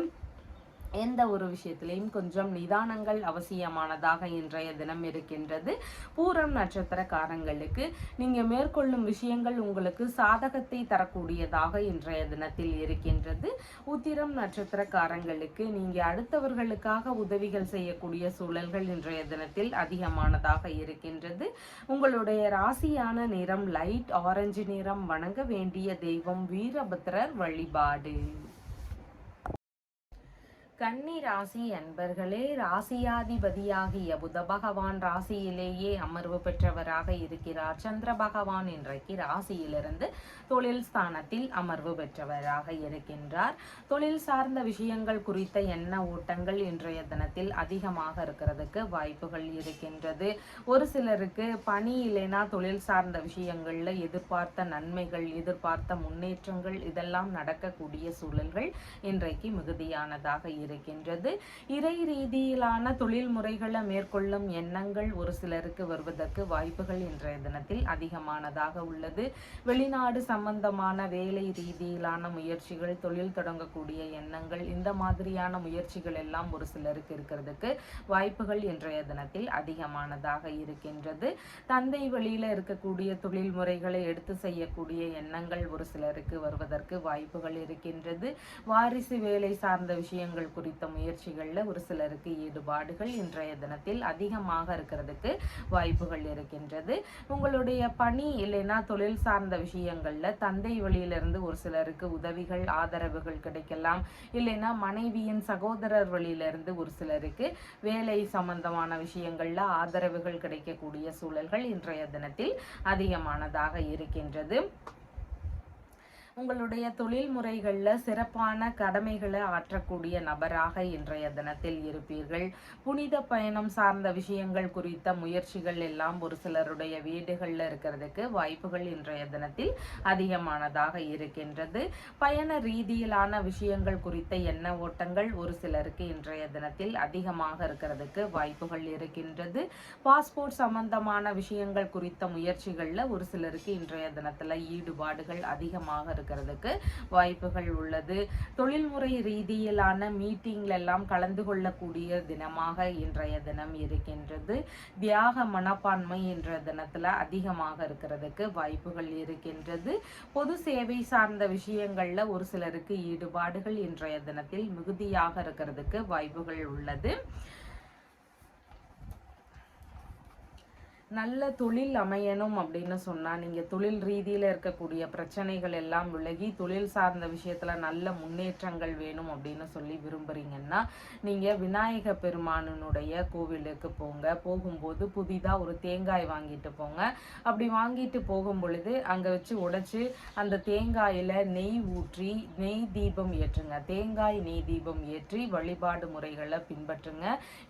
எந்த ஒரு விஷயத்திலையும் கொஞ்சம் நிதானங்கள் அவசியமானதாக இன்றைய தினம் இருக்கின்றது. பூரம் நட்சத்திரக்காரங்களுக்கு நீங்க மேற்கொள்ளும் விஷயங்கள் உங்களுக்கு சாதகத்தை தரக்கூடியதாக இன்றைய தினத்தில் இருக்கின்றது. உத்திரம் நட்சத்திரக்காரங்களுக்கு நீங்க அடுத்தவர்களுக்காக உதவிகள் செய்யக்கூடிய சூழல்கள் இன்றைய தினத்தில் அதிகமானதாக இருக்கின்றது. உங்களுடைய ராசியான நிறம் லைட் ஆரஞ்சு நிறம். வணங்க வேண்டிய தெய்வம் வீரபத்ரர் வழிபாடு. கன்னி ராசி அன்பர்களே, ராசியாதிபதியாகிய புத பகவான் ராசியிலேயே அமர்வு பெற்றவராக இருக்கிறார். சந்திர பகவான் இன்றைக்கு ராசியிலிருந்து தொழில் ஸ்தானத்தில் அமர்வு பெற்றவராக இருக்கின்றார். தொழில் சார்ந்த விஷயங்கள் குறித்த எண்ண ஓட்டங்கள் இன்றைய தினத்தில் அதிகமாக இருக்கிறதுக்கு வாய்ப்புகள் இருக்கின்றது. ஒரு சிலருக்கு பணி இல்லைனா தொழில் சார்ந்த விஷயங்கள்ல எதிர்பார்த்த நன்மைகள், எதிர்பார்த்த முன்னேற்றங்கள் இதெல்லாம் நடக்கக்கூடிய சூழல்கள் இன்றைக்கு மிகுதியானதாக இருக்கின்றது. இறை ரீதியிலான தொழில் முறைகளை மேற்கொள்ளும் எண்ணங்கள் ஒரு சிலருக்கு வருவதற்கு வாய்ப்புகள் இன்றைய தினத்தில் அதிகமானதாக உள்ளது. வெளிநாடு சம்பந்தமான வேலை ரீதியிலான முயற்சிகள், தொழில் தொடங்கக்கூடிய எண்ணங்கள், இந்த மாதிரியான முயற்சிகள் எல்லாம் ஒரு சிலருக்கு இருக்கிறதுக்கு வாய்ப்புகள் இன்றைய தினத்தில் அதிகமானதாக இருக்கின்றது. தந்தை வழியில இருக்கக்கூடிய தொழில் முறைகளை எடுத்து செய்யக்கூடிய எண்ணங்கள் ஒரு சிலருக்கு வருவதற்கு வாய்ப்புகள் இருக்கின்றது. வாரிசு வேலை சார்ந்த விஷயங்கள் குறித்த முயற்சிகள்ல ஒரு சிலருக்கு ஈடுபாடுகள் இன்றைய தினத்தில் அதிகமாக இருக்கிறதுக்கு வாய்ப்புகள் இருக்கின்றது. உங்களுடைய பணி இல்லைன்னா தொழில் சார்ந்த விஷயங்கள்ல தந்தை வழியிலிருந்து ஒரு சிலருக்கு உதவிகள், ஆதரவுகள் கிடைக்கலாம். இல்லைன்னா மனைவியின் சகோதரர் வழியிலிருந்து ஒரு சிலருக்கு வேலை சம்பந்தமான விஷயங்கள்ல ஆதரவுகள் கிடைக்கக்கூடிய சூழல்கள் இன்றைய தினத்தில் அதிகமானதாக இருக்கின்றது. உங்களுடைய தொழில் முறைகளில் சிறப்பான கடமைகளை ஆற்றக்கூடிய நபராக இன்றைய தினத்தில் இருப்பீர்கள். புனித பயணம் சார்ந்த விஷயங்கள் குறித்த முயற்சிகள் எல்லாம் ஒரு சிலருடைய வீடுகளில் இருக்கிறதுக்கு வாய்ப்புகள் இன்றைய தினத்தில் அதிகமானதாக இருக்கின்றது. பயண ரீதியிலான விஷயங்கள் குறித்த எண்ண ஓட்டங்கள் ஒரு சிலருக்கு இன்றைய தினத்தில் அதிகமாக இருக்கிறதுக்கு வாய்ப்புகள் இருக்கின்றது. பாஸ்போர்ட் சம்பந்தமான விஷயங்கள் குறித்த முயற்சிகளில் ஒரு சிலருக்கு இன்றைய தினத்தில் ஈடுபாடுகள் அதிகமாக இருக்கிறதுக்கு வாய்ப்புகள் உள்ளது. தொழில்முறை ரீதியிலான மீட்டிங்ல எல்லாம் கலந்து கொள்ளக்கூடிய தினமாக இன்றைய தினம் இருக்கின்றது. தியாக மனப்பான்மை என்ற தினத்துல அதிகமாக இருக்கிறதுக்கு வாய்ப்புகள் இருக்கின்றது. பொது சேவை சார்ந்த விஷயங்கள்ல ஒரு சிலருக்கு ஈடுபாடுகள் இன்றைய தினத்தில் மிகுதியாக இருக்கிறதுக்கு வாய்ப்புகள் உள்ளது. நல்ல தொழில் அமையணும் அப்படின்னு சொன்னால் நீங்கள் தொழில் ரீதியில் இருக்கக்கூடிய பிரச்சனைகள் எல்லாம் விலகி தொழில் சார்ந்த விஷயத்தில் நல்ல முன்னேற்றங்கள் வேணும் அப்படின்னு சொல்லி விரும்புகிறீங்கன்னா நீங்கள் விநாயக பெருமானுடைய கோவிலுக்கு போங்க. போகும்போது புதிதாக ஒரு தேங்காய் வாங்கிட்டு போங்க. அப்படி வாங்கிட்டு போகும் பொழுது அங்கே வச்சு உடைச்சி அந்த தேங்காயில் நெய் ஊற்றி நெய் தீபம் ஏற்றுங்க. தேங்காய் நெய் தீபம் ஏற்றி வழிபாடு முறைகளை பின்பற்றுங்க.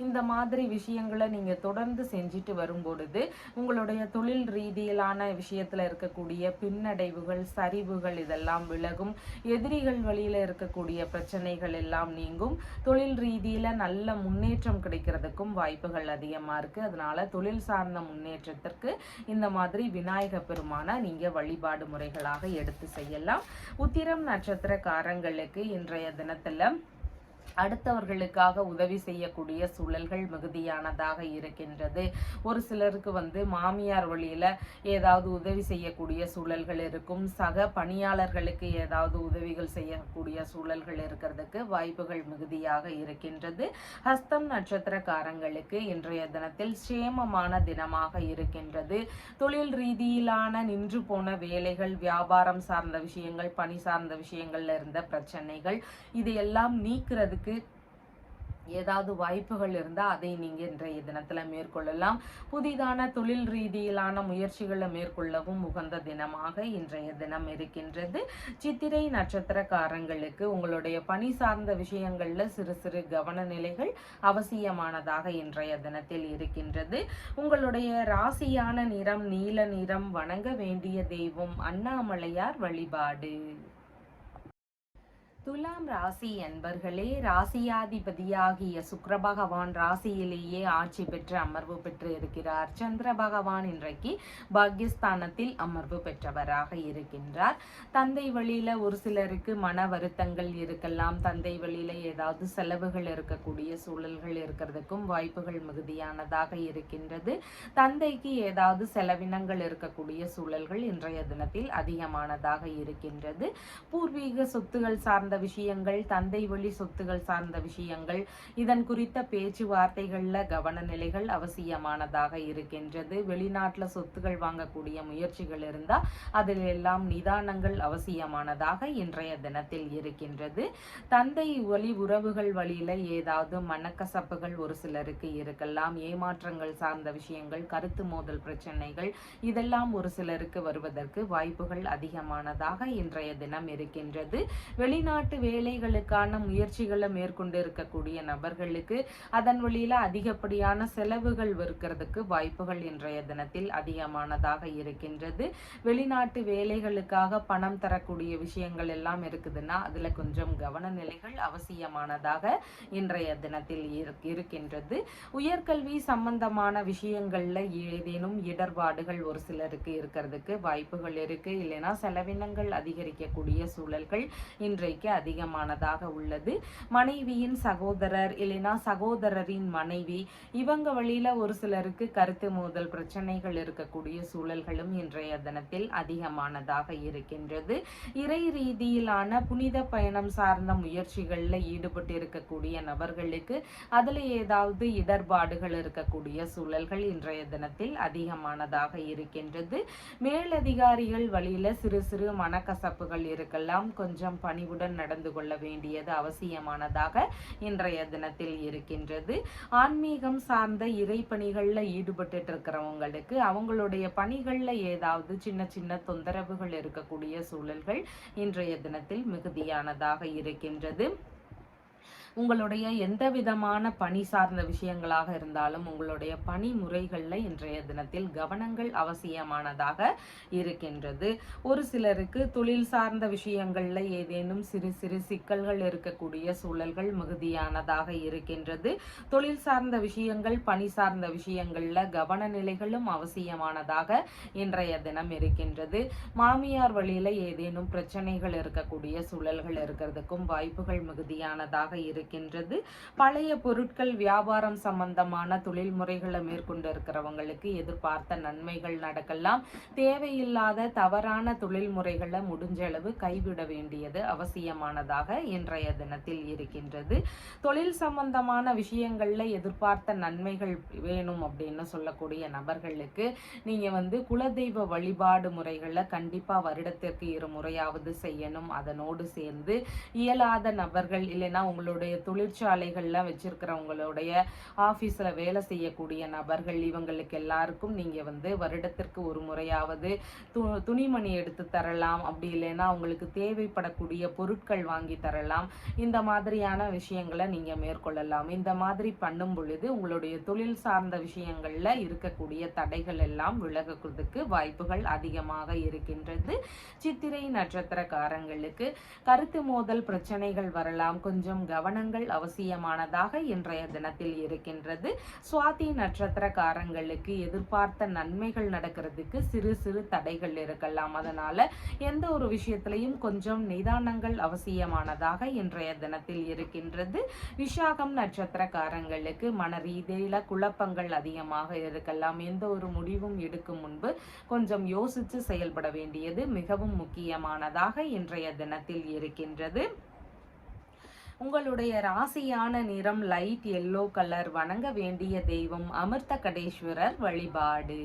இந்த மாதிரி விஷயங்களை நீங்கள் தொடர்ந்து செஞ்சுட்டு வரும்பொழுது உங்களுடைய தொழில் ரீதியிலான விஷயத்துல இருக்கக்கூடிய பின்னடைவுகள், சரிவுகள் இதெல்லாம் விலகும். எதிரிகள் வழியில இருக்கக்கூடிய பிரச்சனைகள் எல்லாம் நீங்கும். தொழில் ரீதியில நல்ல முன்னேற்றம் கிடைக்கிறதுக்கும் வாய்ப்புகள் அதிகமா இருக்கு. அதனால தொழில் சார்ந்த முன்னேற்றத்திற்கு இந்த மாதிரி விநாயக பெருமானை நீங்க வழிபாடு முறைகளாக எடுத்து செய்யலாம். உத்திரம் நட்சத்திரக்காரங்களுக்கு இன்றைய தினத்துல அடுத்தவர்களுக்காக உதவி செய்யக்கூடிய சூழல்கள் மிகுதியானதாக இருக்கின்றது. ஒரு சிலருக்கு மாமியார் வழியில ஏதாவது உதவி செய்யக்கூடிய சூழல்கள் இருக்கும். சக பணியாளர்களுக்கு ஏதாவது உதவிகள் செய்யக்கூடிய சூழல்கள் இருக்கிறதுக்கு வாய்ப்புகள் மிகுதியாக இருக்கின்றது. ஹஸ்தம் நட்சத்திரக்காரங்களுக்கு இன்றைய தினத்தில் சேமமான தினமாக இருக்கின்றது. தொழில் ரீதியிலான நின்று போன வேலைகள், வியாபாரம் சார்ந்த விஷயங்கள், பணி சார்ந்த விஷயங்கள்ல இருந்த பிரச்சனைகள் இதையெல்லாம் நீக்கிறதுக்கு ஏதாவது வாய்ப்புகள் இருந்தால் அதை நீங்க இன்றைய தினத்துல மேற்கொள்ளலாம். புதிதான தொழில் ரீதியிலான முயற்சிகளை மேற்கொள்ளவும் உகந்த தினமாக இன்றைய தினம் இருக்கின்றது. சித்திரை நட்சத்திரக்காரங்களுக்கு உங்களுடைய பணி சார்ந்த விஷயங்கள்ல சிறு சிறு கவன நிலைகள் அவசியமானதாக இன்றைய தினத்தில் இருக்கின்றது. உங்களுடைய ராசியான நிறம் நீல நிறம். வணங்க வேண்டிய தெய்வம் அண்ணாமலையார் வழிபாடு. துலாம் ராசி அன்பர்களே, ராசியாதிபதியாகிய சுக்கிர பகவான் ராசியிலேயே ஆட்சி பெற்று அமர்வு பெற்று இருக்கிறார். சந்திர பகவான் இன்றைக்கு பாக்யஸ்தானத்தில் அமர்வு பெற்றவராக இருக்கின்றார். தந்தை வழியில ஒரு சிலருக்கு மன வருத்தங்கள் இருக்கலாம். தந்தை வழியில ஏதாவது செலவுகள் இருக்கக்கூடிய சூழல்கள் இருக்கிறதுக்கும் வாய்ப்புகள் மிகுதியானதாக இருக்கின்றது. தந்தைக்கு ஏதாவது செலவினங்கள் இருக்கக்கூடிய சூழல்கள் இன்றைய தினத்தில் அதிகமானதாக இருக்கின்றது. பூர்வீக சொத்துகள் சார்ந்த விஷயங்கள், தந்தை வழி சொத்துகள் சார்ந்த விஷயங்கள், இதன் குறித்த பேச்சுவார்த்தைகள்ல கவனநிலைகள் அவசியமானதாக இருக்கின்றது. வெளிநாட்டுல சொத்துகள் வாங்கக்கூடிய முயற்சிகள் இருந்தா அதில் எல்லாம் நிதானங்கள் அவசியமானதாக இன்றைய தினத்தில் இருக்கின்றது. தந்தை வழி உறவுகள் வழியில ஏதாவது மனக்கசப்புகள் ஒரு சிலருக்கு இருக்கலாம். ஏமாற்றங்கள் சார்ந்த விஷயங்கள், கருத்து மோதல் பிரச்சனைகள், இதெல்லாம் ஒரு சிலருக்கு வருவதற்கு வாய்ப்புகள் அதிகமானதாக இன்றைய தினம் இருக்கின்றது. வெளிநாட்டு வேலைகளுக்கான முயற்சிகளை மேற்கொண்டு இருக்கக்கூடிய நபர்களுக்கு அதன் வழியில அதிகப்படியான செலவுகள் இருக்கிறதுக்கு வாய்ப்புகள் இன்றைய தினத்தில் அதிகமானதாக இருக்கின்றது. வெளிநாட்டு வேலைகளுக்காக பணம் தரக்கூடிய விஷயங்கள் எல்லாம் இருக்குதுன்னா அதுல கொஞ்சம் கவனநிலைகள் அவசியமானதாக இன்றைய தினத்தில் இருக்கின்றது. உயர்கல்வி சம்பந்தமான விஷயங்கள்ல ஏதேனும் இடர்பாடுகள் ஒரு சிலருக்கு இருக்கிறதுக்கு வாய்ப்புகள் இருக்கு. இல்லைன்னா செலவினங்கள் அதிகரிக்கக்கூடிய சூழல்கள் இன்றைக்கு அதிகமானதாக உள்ளது. மனைவியின் சகோதரர் இல்லைன்னா சகோதரரின் மனைவி, இவங்க வழியில ஒரு சிலருக்கு கருத்து மோதல் பிரச்சனைகள் இருக்கக்கூடிய சூழல்களும் இன்றைய தினத்தில் அதிகமானதாக இருக்கின்றது. இறை ரீதியிலான புனித பயணம் சார்ந்த முயற்சிகள்ல ஈடுபட்டு இருக்கக்கூடிய நபர்களுக்கு அதுல ஏதாவது இடர்பாடுகள் இருக்கக்கூடிய சூழல்கள் இன்றைய தினத்தில் அதிகமானதாக இருக்கின்றது. மேலதிகாரிகள் வழியில சிறு சிறு மனக்கசப்புகள் இருக்கலாம். கொஞ்சம் பணிவுடன் நடந்து கொள்ள வேண்டியது அவசியமானதாக இன்றைய தினத்தில் இருக்கின்றது. ஆன்மீகம் சார்ந்த இறை பணிகள்ல ஈடுபட்டு இருக்கிறவங்களுக்கு அவங்களுடைய பணிகள்ல ஏதாவது சின்ன சின்ன தொந்தரவுகள் இருக்கக்கூடிய சூழல்கள் இன்றைய தினத்தில் மிகுதியானதாக இருக்கின்றது. உங்களுடைய எந்த விதமான பணி சார்ந்த விஷயங்களாக இருந்தாலும் உங்களுடைய பணி முறைகளில் இன்றைய தினத்தில் கவனங்கள் அவசியமானதாக இருக்கின்றது. ஒரு சிலருக்கு தொழில் சார்ந்த விஷயங்கள்ல ஏதேனும் சிறு சிறு சிக்கல்கள் இருக்கக்கூடிய சூழல்கள் மிகுதியானதாக இருக்கின்றது. தொழில் சார்ந்த விஷயங்கள், பணி சார்ந்த விஷயங்கள்ல கவனநிலைகளும் அவசியமானதாக இன்றைய தினம் இருக்கின்றது. மாமியார் வழியில ஏதேனும் பிரச்சனைகள் இருக்கக்கூடிய சூழல்கள் இருக்கிறதுக்கும் வாய்ப்புகள் மிகுதியானதாக இருக்கின்றது. பழைய பொருட்கள் வியாபாரம் சம்பந்தமான தொழில் முறைகளை மேற்கொண்டு இருக்கிறவங்களுக்கு எதிர்பார்த்த நன்மைகள் நடக்கலாம். தேவையில்லாத தவறான தொழில் முறைகளை முடிஞ்ச அளவு கைவிட வேண்டியது அவசியமானதாக இன்றைய தினத்தில் இருக்கின்றது. தொழில் சம்பந்தமான விஷயங்கள்ல எதிர்பார்த்த நன்மைகள் வேணும் அப்படின்னு சொல்லக்கூடிய நபர்களுக்கு நீங்க குலதெய்வ வழிபாடு முறைகளை கண்டிப்பா வருடத்திற்கு 2 முறையாவது செய்யணும். அதனோடு சேர்ந்து இயலாத நபர்கள் இல்லைன்னா உங்களுடைய தொழிற்சாலைகள்லாம் வச்சிருக்கிறவங்களுடைய ஆபீஸ்ல வேலை செய்யக்கூடிய நபர்கள், இவங்களுக்கு எல்லாருக்கும் நீங்க வருடத்திற்கு 1 முறையாவது துணிமணி எடுத்து தரலாம். அப்படி இல்லைன்னா உங்களுக்கு தேவைப்படக்கூடிய பொருட்கள் வாங்கி தரலாம். இந்த மாதிரியான விஷயங்களை நீங்க மேற்கொள்ளலாம். இந்த மாதிரி பண்ணும் பொழுது உங்களுடைய தொழில் சார்ந்த விஷயங்கள்ல இருக்கக்கூடிய தடைகள் எல்லாம் விலகுவதற்கு வாய்ப்புகள் அதிகமாக இருக்கின்றது. சித்திரை நட்சத்திரக்காரங்களுக்கு கருத்து மோதல் பிரச்சனைகள் வரலாம். கொஞ்சம் கவனங்கள் அவசியமானதாக இன்றைய தினத்தில் இருக்கின்றது. சுவாதி நட்சத்திரக்காரங்களுக்கு எதிர்பார்த்த நன்மைகள் நடக்கிறதுக்கு சிறு சிறு தடைகள் இருக்கலாம். அதனால எந்த ஒரு விஷயத்திலையும் கொஞ்சம் நிதானங்கள் அவசியமானதாக இன்றைய தினத்தில் இருக்கின்றது. விசாகம் நட்சத்திரக்காரங்களுக்கு மன ரீதியில குழப்பங்கள் அதிகமாக இருக்கலாம். எந்த ஒரு முடிவும் எடுக்கும் முன்பு கொஞ்சம் யோசித்து செயல்பட வேண்டியது மிகவும் முக்கியமானதாக இன்றைய தினத்தில் இருக்கின்றது. உங்களுடைய ராசியான நிறம் லைட் எல்லோ கலர். வணங்க வேண்டிய தெய்வம் அமிர்த கடேஸ்வரர் வழிபாடு.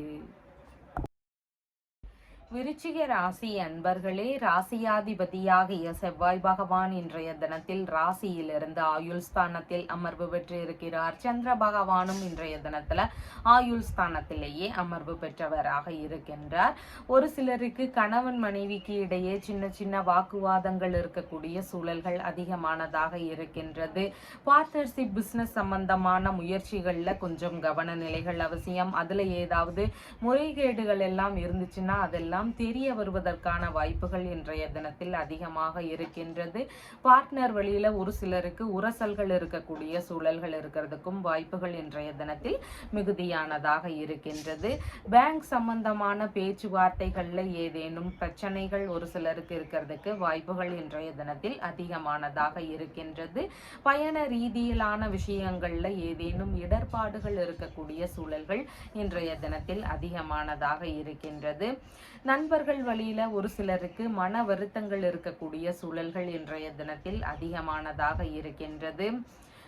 விருச்சிக ராசி அன்பர்களே, ராசியாதிபதியாகிய செவ்வாய் பகவான் இன்றைய தினத்தில் ராசியிலிருந்து ஆயுள் ஸ்தானத்தில் அமர்வு பெற்று இருக்கிறார். சந்திர பகவானும் இன்றைய தினத்துல ஆயுள் ஸ்தானத்திலேயே அமர்வு பெற்றவராக இருக்கின்றார். ஒரு சிலருக்கு கணவன் மனைவிக்கு இடையே சின்ன சின்ன வாக்குவாதங்கள் இருக்கக்கூடிய சூழல்கள் அதிகமானதாக இருக்கின்றது. பார்ட்னர்ஷிப் பிசினஸ் சம்பந்தமான முயற்சிகள்ல கொஞ்சம் கவன நிலைகள் அவசியம். அதுல ஏதாவது முறைகேடுகள் எல்லாம் இருந்துச்சுன்னா அதெல்லாம் தெரிய வருவதற்கான வாய்ப்புகள் இன்றைய தினத்தில் அதிகமாக இருக்கின்றது. பார்ட்னர் வழியில ஒரு சிலருக்கு உரசல்கள் இருக்கக்கூடிய சூழல்கள் இருக்கிறதுக்கும் வாய்ப்புகள் இன்றைய தினத்தில் மிகுதியானதாக இருக்கின்றது. பேங்க் சம்பந்தமான பேச்சுவார்த்தைகள்ல ஏதேனும் பிரச்சனைகள் ஒரு சிலருக்கு இருக்கிறதுக்கு வாய்ப்புகள் இன்றைய தினத்தில் அதிகமானதாக இருக்கின்றது. பயண ரீதியிலான விஷயங்கள்ல ஏதேனும் இடர்பாடுகள் இருக்கக்கூடிய சூழல்கள் இன்றைய தினத்தில் அதிகமானதாக இருக்கின்றது. நண்பர்கள் வழியில ஒரு சிலருக்கு மன வருத்தங்கள் இருக்கக்கூடிய சூழல்கள் இன்றைய தினத்தில் அதிகமானதாக இருக்கின்றது.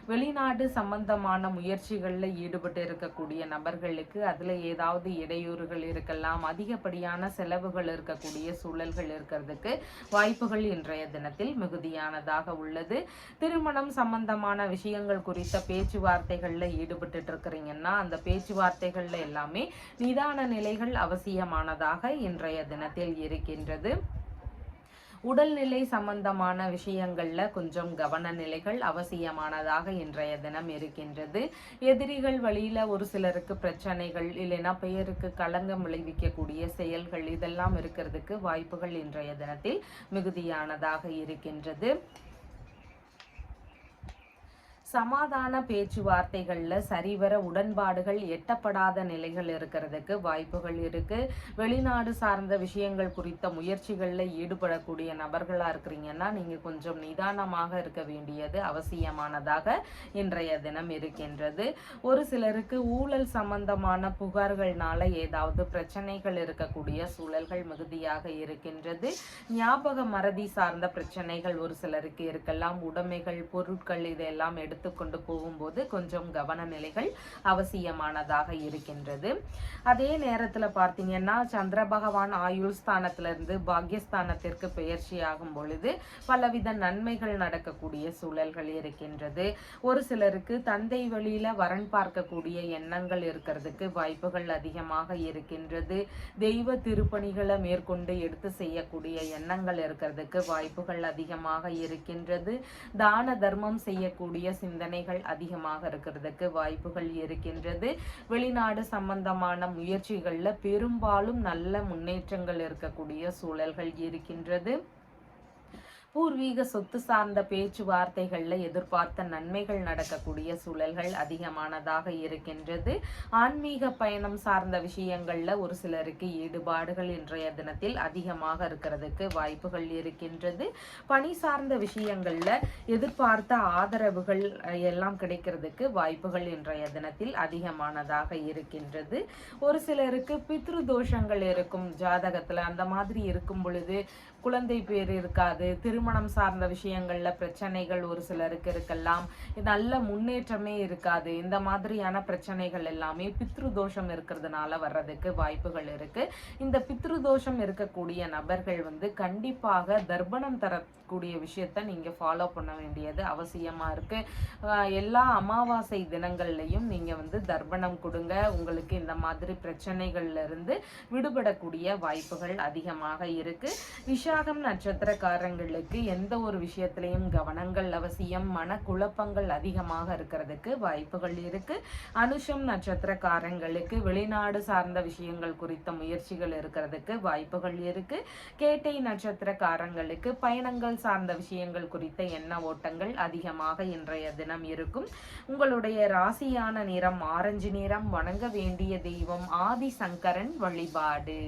வெளிநாடு சம்பந்தமான முயற்சிகளில் ஈடுபட்டு இருக்கக்கூடிய நபர்களுக்கு அதில் ஏதாவது இடையூறுகள் இருக்கலாம், அதிகப்படியான செலவுகள் இருக்கக்கூடிய சூழல்கள் இருக்கிறதுக்கு வாய்ப்புகள் இன்றைய தினத்தில் மிகுதியானதாக உள்ளது. திருமணம் சம்பந்தமான விஷயங்கள் குறித்த பேச்சுவார்த்தைகளில் ஈடுபட்டு இருக்கிறீங்கன்னா அந்த பேச்சுவார்த்தைகள்ல எல்லாமே நிதான நிலைகள் அவசியமானதாக இன்றைய தினத்தில் இருக்கின்றது. உடல்நிலை சம்பந்தமான விஷயங்கள்ல கொஞ்சம் கவன நிலைகள் அவசியமானதாக இன்றைய தினம் இருக்கின்றது. எதிரிகள் வழியில ஒரு சிலருக்கு பிரச்சனைகள் இல்லைன்னா பெயருக்கு களங்கம் விளைவிக்கக்கூடிய செயல்கள் இதெல்லாம் இருக்கிறதுக்கு வாய்ப்புகள் இன்றைய தினத்தில் மிகுதியானதாக இருக்கின்றது. சமாதான பேச்சுவார்த்தைகள்ல சரிவர உடன்பாடுகள் எட்டப்படாத நிலைகள் இருக்கிறதுக்கு வாய்ப்புகள் இருக்கு. வெளிநாடு சார்ந்த விஷயங்கள் குறித்த முயற்சிகள்ல ஈடுபடக்கூடிய நபர்களா இருக்கிறீங்கன்னா நீங்க கொஞ்சம் நிதானமாக இருக்க வேண்டியது அவசியமானதாக இன்றைய தினம் இருக்கின்றது. ஒரு சிலருக்கு ஊழல் சம்பந்தமான புகார்கள்னால ஏதாவது பிரச்சனைகள் இருக்கக்கூடிய சூழல்கள் மிகுதியாக இருக்கின்றது. ஞாபக மறதி சார்ந்த பிரச்சனைகள் ஒரு சிலருக்கு இருக்கலாம். உடைமைகள் பொருட்கள் இதெல்லாம் கொண்டு போகும்போது கொஞ்சம் கவன நிலைகள் அவசியமானதாக இருக்கின்றது. அதே நேரத்துல பார்த்தீங்கன்னா சந்திர பகவான் ஆயுள் ஸ்தானத்திலிருந்து பாக்யஸ்தானத்திற்கு பெயர்ச்சி ஆகும் பொழுது பலவித நன்மைகள் நடக்கக்கூடிய சூழல்கள் இருக்கின்றது. ஒரு சிலருக்கு தந்தை வழியில வரன் பார்க்கக்கூடிய எண்ணங்கள் இருக்கிறதுக்கு வாய்ப்புகள் அதிகமாக இருக்கின்றது. தெய்வ திருப்பணிகளை மேற்கொண்டு எடுத்து செய்யக்கூடிய எண்ணங்கள் இருக்கிறதுக்கு வாய்ப்புகள் அதிகமாக இருக்கின்றது. தான தர்மம் செய்யக்கூடிய சிந்தனைகள் அதிகமாக இருக்கிறதுக்கு வாய்ப்புகள் இருக்கின்றது. வெளிநாடு சம்பந்தமான முயற்சிகள்ல பெரும்பாலும் நல்ல முன்னேற்றங்கள் இருக்கக்கூடிய சூழல்கள் இருக்கின்றது. பூர்வீக சொத்து சார்ந்த பேச்சுவார்த்தைகள்ல எதிர்பார்த்த நன்மைகள் நடக்கக்கூடிய சூழல்கள் அதிகமானதாக இருக்கின்றது. ஆன்மீக பயணம் சார்ந்த விஷயங்கள்ல ஒரு சிலருக்கு ஈடுபாடுகள் இன்றைய தினத்தில் அதிகமாக இருக்கிறதுக்கு வாய்ப்புகள் இருக்கின்றது. பணி சார்ந்த விஷயங்கள்ல எதிர்பார்த்த ஆதரவுகள் எல்லாம் கிடைக்கிறதுக்கு வாய்ப்புகள் இன்றைய தினத்தில் அதிகமானதாக இருக்கின்றது. ஒரு சிலருக்கு பித்ரு தோஷங்கள் இருக்கும் ஜாதகத்துல, அந்த மாதிரி இருக்கும் பொழுது குழந்தை பேர் இருக்காது. திருமணம் சார்ந்த விஷயங்கள்ல பிரச்சனைகள் ஒரு சிலருக்கு இருக்கலாம். நல்ல முன்னேற்றமே இருக்காது. இந்த மாதிரியான பிரச்சனைகள் எல்லாமே பித்ரு தோஷம் இருக்கிறதுனால வர்றதுக்கு வாய்ப்புகள் இருக்கு. இந்த பித்ரு தோஷம் இருக்கக்கூடிய நபர்கள் கண்டிப்பாக தர்ப்பணம் தரக்கூடிய விஷயத்த நீங்க ஃபாலோ பண்ண வேண்டியது அவசியமா இருக்கு. எல்லா அமாவாசை தினங்கள்லையும் நீங்க தர்ப்பணம் கொடுங்க. உங்களுக்கு இந்த மாதிரி பிரச்சனைகள்ல இருந்து விடுபடக்கூடிய வாய்ப்புகள் அதிகமாக இருக்கு. விசாகம் நட்சத்திரக்காரங்களுக்கு எந்த ஒரு விஷயத்திலையும் கவனங்கள் அவசியம். மனக்குழப்பங்கள் அதிகமாக இருக்கிறதுக்கு வாய்ப்புகள் இருக்கு. அனுஷம் நட்சத்திரக்காரங்களுக்கு வெளிநாடு சார்ந்த விஷயங்கள் குறித்த முயற்சிகள் இருக்கிறதுக்கு வாய்ப்புகள் இருக்கு. கேட்டை நட்சத்திரக்காரங்களுக்கு பயணங்கள் சார்ந்த விஷயங்கள் குறித்த எண்ண ஓட்டங்கள் அதிகமாக இன்றைய தினம் இருக்கும். உங்களுடைய ராசியான நிறம் ஆரஞ்சு நிறம். வணங்க வேண்டிய தெய்வம் ஆதி சங்கரன் வழிபாடு.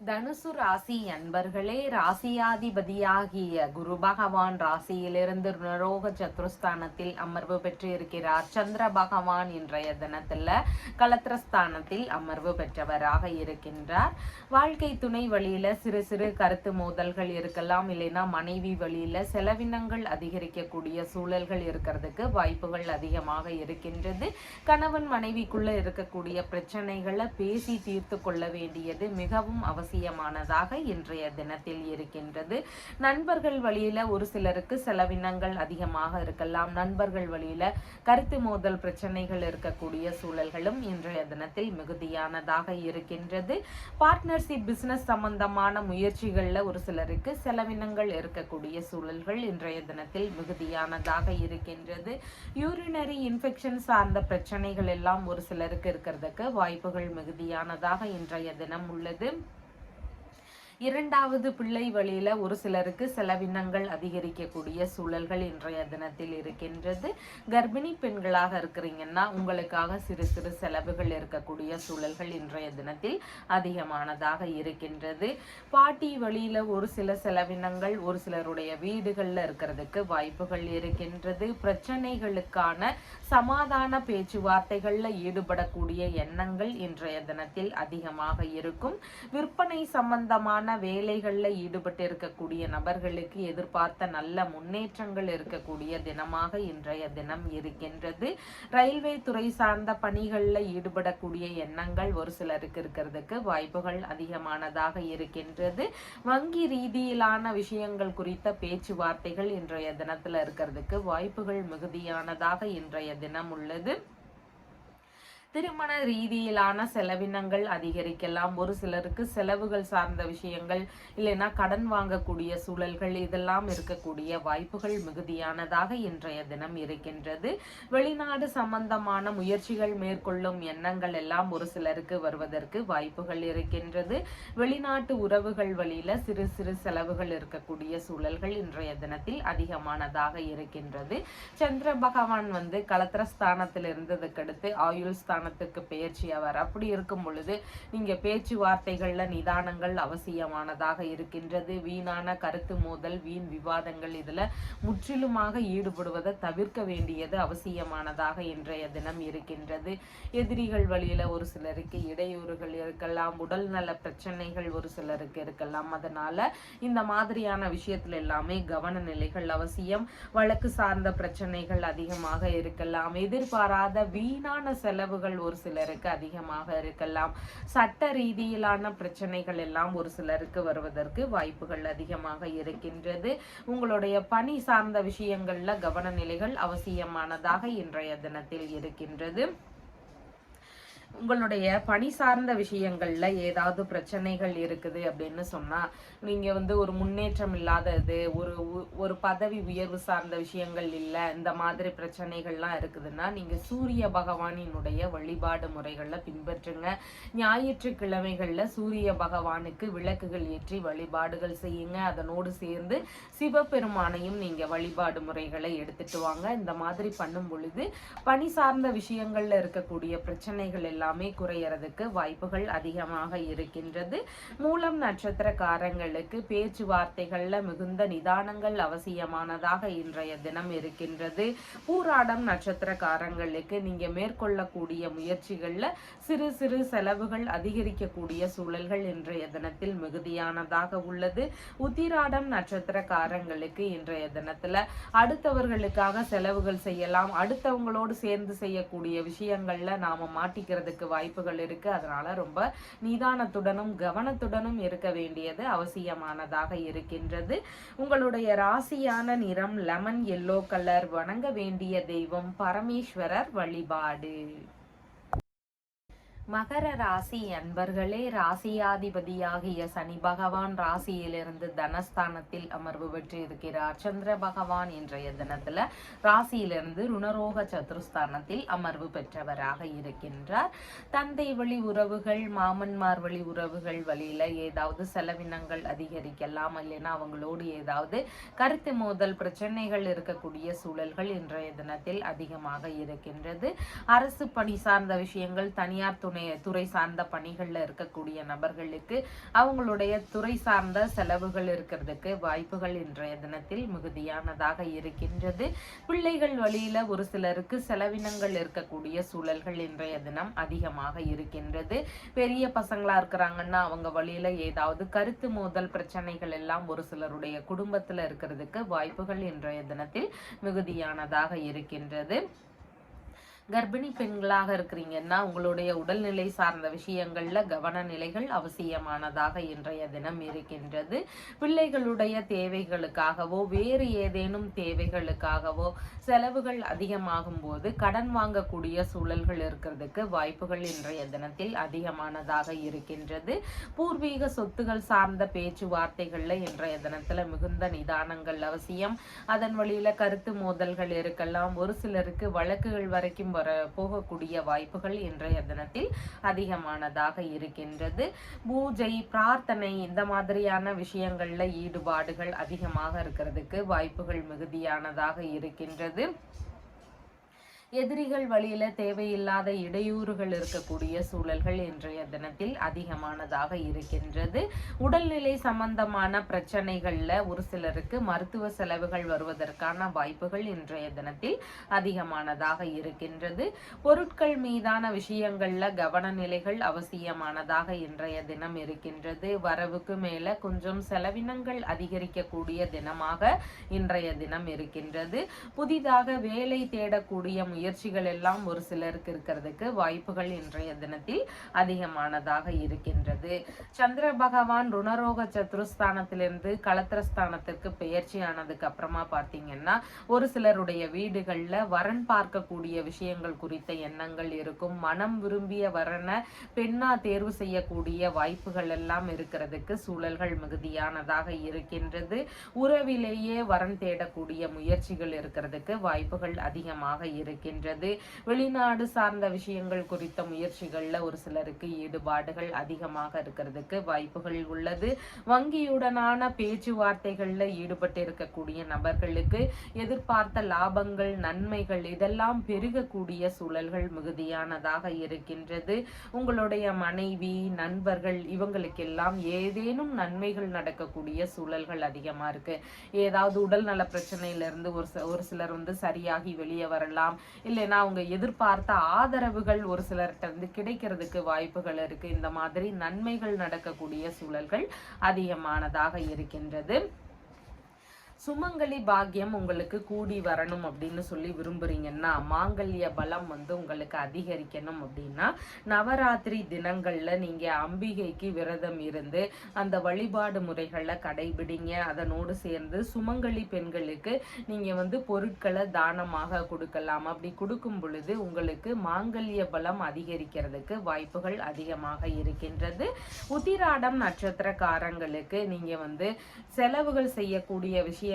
தனுசு ராசி அன்பர்களே, ராசியாதிபதியாகிய குரு பகவான் ராசியிலிருந்து ரோக சத்ருஸ்தானத்தில் அமர்வு பெற்று இருக்கிறார். சந்திர பகவான் இன்றைய தினத்துல களத்திரஸ்தானத்தில் அமர்வு பெற்றவராக இருக்கின்றார். வாழ்க்கை துணை வழியில சிறு சிறு கருத்து மோதல்கள் இருக்கலாம், இல்லைன்னா மனைவி வழியில செலவினங்கள் அதிகரிக்கக்கூடிய சூழல்கள் இருக்கிறதுக்கு வாய்ப்புகள் அதிகமாக இருக்கின்றது. கணவன் மனைவிக்குள்ள இருக்கக்கூடிய பிரச்சனைகளை பேசி தீர்த்து கொள்ள வேண்டியது மிகவும் அவசியமானதாக இன்றைய தினத்தில் இருக்கின்றது. நண்பர்கள் வழியில ஒரு சிலருக்கு செலவினங்கள் அதிகமாக இருக்கலாம். நண்பர்கள் வழியில கருத்து மோதல் பிரச்சனைகள் இருக்கக்கூடிய சூழல்களும் இன்றைய தினத்தில் மிகுதியானதாக இருக்கின்றது. பார்ட்னர்ஷிப் பிசினஸ் சம்பந்தமான முயற்சிகள்ல ஒரு சிலருக்கு செலவினங்கள் இருக்கக்கூடிய சூழல்கள் இன்றைய தினத்தில் மிகுதியானதாக இருக்கின்றது. யூரினரி இன்ஃபெக்ஷன் சார்ந்த பிரச்சனைகள் எல்லாம் ஒரு சிலருக்கு இருக்கிறதுக்கு வாய்ப்புகள் மிகுதியானதாக இன்றைய தினம் உள்ளது. இரண்டாவது பிள்ளை வழியில ஒரு சிலருக்கு செலவினங்கள் அதிகரிக்கக்கூடிய சூழல்கள் இன்றைய தினத்தில் இருக்கின்றது. கர்ப்பிணி பெண்களாக இருக்கிறீங்கன்னா உங்களுக்காக சிறு சிறு செலவுகள் இருக்கக்கூடிய சூழல்கள் இன்றைய தினத்தில் அதிகமானதாக இருக்கின்றது. பாட்டி வழியில ஒரு சில செலவினங்கள் ஒரு சிலருடைய வீடுகள்ல இருக்கிறதுக்கு வாய்ப்புகள் இருக்கின்றது. பிரச்சனைகளுக்கான சமாதான பேச்சுவார்த்தைகள்ல ஈடுபடக்கூடிய எண்ணங்கள் இன்றைய தினத்தில் அதிகமாக இருக்கும். விற்பனை சம்பந்தமான வேலைகள்ல ஈடுபட்டு இருக்கக்கூடிய நபர்களுக்கு எதிர்பார்த்த நல்ல முன்னேற்றங்கள் இருக்கக்கூடிய தினமாக இன்றைய தினம் இருக்கின்றது. ரயில்வே துறை சார்ந்த பணிகள்ல ஈடுபடக்கூடிய எண்ணங்கள் ஒரு சிலருக்கு இருக்கிறதுக்கு வாய்ப்புகள் அதிகமானதாக இருக்கின்றது. வங்கி ரீதியிலான விஷயங்கள் குறித்த பேச்சுவார்த்தைகள் இன்றைய தினத்துல இருக்கிறதுக்கு வாய்ப்புகள் மிகுதியானதாக இன்றைய தினம் உள்ளது. திருமண ரீதியிலான செலவினங்கள் அதிகரிக்கலாம். ஒரு சிலருக்கு செலவுகள் சார்ந்த விஷயங்கள் இல்லைன்னா கடன் வாங்கக்கூடிய சூழல்கள் இதெல்லாம் இருக்கக்கூடிய வாய்ப்புகள் மிகுதியானதாக இன்றைய தினம் இருக்கின்றது. வெளிநாடு சம்பந்தமான முயற்சிகள் மேற்கொள்ளும் எண்ணங்கள் எல்லாம் ஒரு சிலருக்கு வருவதற்கு வாய்ப்புகள் இருக்கின்றது. வெளிநாட்டு உறவுகள் வழியில சிறு சிறு செலவுகள் இருக்கக்கூடிய சூழல்கள் இன்றைய தினத்தில் அதிகமானதாக இருக்கின்றது. சந்திர பகவான் கலத்திரஸ்தானத்தில் இருந்ததுக்கு அடுத்து ஆயுள் ஸ்தானத்துக்கு பெயர்ச்சி அவர். அப்படி இருக்கும் பொழுது நீங்க பேச்சுவார்த்தைகள்ல நிதானங்கள் அவசியமானதாக இருக்கின்றது. வீணான கருத்து மோதல், வீண் விவாதங்கள் இதுல முற்றிலுமாக ஈடுபடுவதை தவிர்க்க வேண்டியது அவசியமானதாக இன்றைய தினம் இருக்கின்றது. எதிரிகள் வழியில ஒரு சிலருக்கு இடையூறுகள் இருக்கலாம். உடல் நல பிரச்சனைகள் ஒரு சிலருக்கு இருக்கலாம். அதனால இந்த மாதிரியான விஷயத்துல எல்லாமே கவன நிலைகள் அவசியம். வழக்கு சார்ந்த பிரச்சனைகள் அதிகமாக இருக்கலாம். எதிர்பாராத வீணான செலவுகள் ஒரு சிலருக்கு அதிகமாக இருக்கலாம். சட்ட ரீதியிலான பிரச்சனைகள் எல்லாம் ஒரு சிலருக்கு வருவதற்கு வாய்ப்புகள் அதிகமாக இருக்கின்றது. உங்களுடைய பணி சார்ந்த விஷயங்கள்ல கவன நிலைகள் அவசியமானதாக இன்றைய தினத்தில் இருக்கின்றது. உங்களுடைய பணி சார்ந்த விஷயங்கள்ல ஏதாவது பிரச்சனைகள் இருக்குது அப்படின்னு சொன்னா நீங்க ஒரு முன்னேற்றம் இல்லாதது, ஒரு பதவி உயர்வு சார்ந்த விஷயங்கள் இல்லை, இந்த மாதிரி பிரச்சனைகள்லாம் இருக்குதுன்னா நீங்க சூரிய பகவானினுடைய வழிபாடு முறைகள்ல பின்பற்றுங்க. ஞாயிற்றுக்கிழமைகள்ல சூரிய பகவானுக்கு விளக்குகள் ஏற்றி வழிபாடுகள் செய்யுங்க. அதனோடு சேர்ந்து சிவபெருமானையும் நீங்க வழிபாடு முறைகளை எடுத்துட்டு வாங்க. இந்த மாதிரி பண்ணும் பொழுது பணி சார்ந்த விஷயங்கள்ல இருக்கக்கூடிய பிரச்சனைகள் எல்லாமே குறையறதுக்கு வாய்ப்புகள் அதிகமாக இருக்கின்றது. மூலம் நட்சத்திரக்காரங்களுக்கு பேச்சுவார்த்தைகள்ல மிகுந்த நிதானங்கள் அவசியமானதாக இன்றைய தினம் இருக்கின்றது. பூராடம் நட்சத்திரக்காரங்களுக்கு நீங்க மேற்கொள்ளக்கூடிய முயற்சிகள்ல சிறு சிறு செலவுகள் அதிகரிக்கக்கூடிய சூழல்கள் இன்றைய தினத்தில் மிகுதியானதாக உள்ளது. உத்திராடம் நட்சத்திரக்காரங்களுக்கு இன்றைய தினத்துல அடுத்தவர்களுக்காக செலவுகள் செய்யலாம். அடுத்தவங்களோடு சேர்ந்து செய்யக்கூடிய விஷயங்கள்ல நாம மாட்டிக்கிறதுக்கு வாய்ப்புகள் இருக்கு. அதனால ரொம்ப நிதானத்துடனும் கவனத்துடனும் இருக்க வேண்டியது அவசியமானதாக இருக்கின்றது. உங்களுடைய ராசியான நிறம் லெமன் எல்லோ கலர். வணங்க வேண்டிய தெய்வம் பரமேஸ்வரர் வழிபாடு. மகர ராசி அன்பர்களே, ராசியாதிபதியாகிய சனி பகவான் ராசியிலிருந்து தனஸ்தானத்தில் அமர்வு பெற்று இருக்கிறார். சந்திர பகவான் இன்றைய தினத்துல ராசியிலிருந்து ருணரோக சதுர்ஸ்தானத்தில் அமர்வு பெற்றவராக இருக்கின்றார். தந்தை வழி உறவுகள், மாமன்மார் வழி உறவுகள் வழியில ஏதாவது செலவினங்கள் அதிகரிக்கலாம். இல்லைன்னா அவங்களோடு ஏதாவது கருத்து மோதல் பிரச்சனைகள் இருக்கக்கூடிய சூழல்கள் இன்றைய தினத்தில் அதிகமாக இருக்கின்றது. அரசு பணி சார்ந்த விஷயங்கள், தனியார் துறை சார்ந்த பணிகள்ல இருக்கக்கூடிய நபர்களுக்கு அவங்களுடைய துறை சார்ந்த செலவுகள் இருக்கிறதுக்கு வாய்ப்புகள் இன்றைய தினத்தில் மிகுதியானதாக இருக்கின்றது. பிள்ளைகள் வழியில ஒரு சிலருக்கு செலவினங்கள் இருக்கக்கூடிய சூழல்கள் இன்றைய தினம் அதிகமாக இருக்கின்றது. பெரிய பசங்களா இருக்கிறாங்கன்னா அவங்க வழியில ஏதாவது கருத்து மோதல் பிரச்சனைகள் எல்லாம் ஒரு சிலருடைய குடும்பத்துல இருக்கிறதுக்கு வாய்ப்புகள் இன்றைய தினத்தில் மிகுதியானதாக இருக்கின்றது. கர்ப்பிணி பெண்களாக இருக்கிறீங்கன்னா உங்களுடைய உடல்நிலை சார்ந்த விஷயங்கள்ல கவன நிலைகள் அவசியமானதாக இன்றைய தினம் இருக்கின்றது. பிள்ளைகளுடைய தேவைகளுக்காகவோ வேறு ஏதேனும் தேவைகளுக்காகவோ செலவுகள் அதிகமாகும் போது கடன் வாங்கக்கூடிய சூழல்கள் இருக்கிறதுக்கு வாய்ப்புகள் இன்றைய தினத்தில் அதிகமானதாக இருக்கின்றது. பூர்வீக சொத்துகள் சார்ந்த பேச்சுவார்த்தைகள்ல இன்றைய தினத்துல மிகுந்த நிதானங்கள் அவசியம். அதன் வழியில கருத்து மோதல்கள் இருக்கலாம். ஒரு சிலருக்கு வழக்குகள் வரைக்கும் போகக்கூடிய வாய்ப்புகள் இன்றைய தினத்தில் அதிகமானதாக இருக்கின்றது. பூஜை, பிரார்த்தனை இந்த மாதிரியான விஷயங்கள்ல ஈடுபாடுகள் அதிகமாக இருக்கிறதுக்கு வாய்ப்புகள் மிகுதியானதாக இருக்கின்றது. எதிரிகள் வழியில தேவையில்லாத இடையூறுகள் இருக்கக்கூடிய சூழல்கள் இன்றைய தினத்தில் அதிகமானதாக இருக்கின்றது. உடல்நிலை சம்பந்தமான பிரச்சனைகள்ல ஒரு சிலருக்கு மருத்துவ செலவுகள் வருவதற்கான வாய்ப்புகள் இன்றைய தினத்தில் அதிகமானதாக இருக்கின்றது. பொருட்கள் மீதான விஷயங்கள்ல கவன நிலைகள் அவசியமானதாக இன்றைய தினம் இருக்கின்றது. வரவுக்கு மேல கொஞ்சம் செலவினங்கள் அதிகரிக்கக்கூடிய தினமாக இன்றைய தினம் இருக்கின்றது. புதிதாக வேலை தேடக்கூடிய முயற்சிகள் எல்லாம் ஒரு சிலருக்கு இருக்கிறதுக்கு வாய்ப்புகள் இன்றைய தினத்தில் அதிகமானதாக இருக்கின்றது. சந்திர பகவான் ருணரோக சத்துருஸ்தானத்திலிருந்து களத்திரஸ்தானத்திற்கு பெயர்ச்சி ஆனதுக்கு அப்புறமா பார்த்தீங்கன்னா ஒரு சிலருடைய வீடுகள்ல வரன் பார்க்கக்கூடிய விஷயங்கள் குறித்த எண்ணங்கள் இருக்கும். மனம் விரும்பிய வரனை பெண்ணா தேர்வு செய்யக்கூடிய வாய்ப்புகள் எல்லாம் இருக்கிறதுக்கு சூழல்கள் மிகுதியானதாக இருக்கின்றது. உறவிலேயே வரன் தேடக்கூடிய முயற்சிகள் இருக்கிறதுக்கு வாய்ப்புகள் அதிகமாக இருக்கின்றது. வெளிநாடு சார்ந்த விஷயங்கள் குறித்த முயற்சிகள்ல ஒரு சிலருக்கு ஈடுபாடுகள் அதிகமாக இருக்கிறதுக்கு வாய்ப்புகள் உள்ளது. வங்கியுடனான பேச்சுவார்த்தைகள்ல ஈடுபட்டு இருக்கக்கூடிய நபர்களுக்கு எதிர்பார்த்த லாபங்கள், நன்மைகள் இதெல்லாம் பெருகக்கூடிய சூழல்கள் மிகுதியானதாக இருக்கின்றது. உங்களுடைய மனைவி, நண்பர்கள் இவங்களுக்கெல்லாம் ஏதேனும் நன்மைகள் நடக்கக்கூடிய சூழல்கள் அதிகமா இருக்கு. ஏதாவது உடல் நல பிரச்சனையிலிருந்து ஒரு சிலர் சரியாகி வெளியே வரலாம். இல்லைன்னா அவங்க எதிர்பார்த்த ஆதரவுகள் ஒரு சிலர்கிட்ட இருந்து கிடைக்கிறதுக்கு வாய்ப்புகள் இருக்கு. இந்த மாதிரி நன்மைகள் நடக்கக்கூடிய சூழல்கள் அதிகமானதாக இருக்கின்றது. சுமங்கலி பாக்கியம் உங்களுக்கு கூடி வரணும் அப்படின்னு சொல்லி விரும்புறீங்கன்னா, மாங்கல்ய பலம் உங்களுக்கு அதிகரிக்கணும் அப்படின்னா, நவராத்திரி தினங்கள்ல நீங்க அம்பிகைக்கு விரதம் இருந்து அந்த வழிபாடு முறைகளை கடைபிடிங்க. அதனோடு சேர்ந்து சுமங்கலி பெண்களுக்கு நீங்க பொருட்களை தானமாக கொடுக்கலாம். அப்படி கொடுக்கும் பொழுது உங்களுக்கு மாங்கல்ய பலம் அதிகரிக்கிறதுக்கு வாய்ப்புகள் அதிகமாக இருக்கின்றது. உத்திராடம் நட்சத்திரக்காரங்களுக்கு நீங்க செலவுகள் செய்யக்கூடிய விஷயங்கள்ல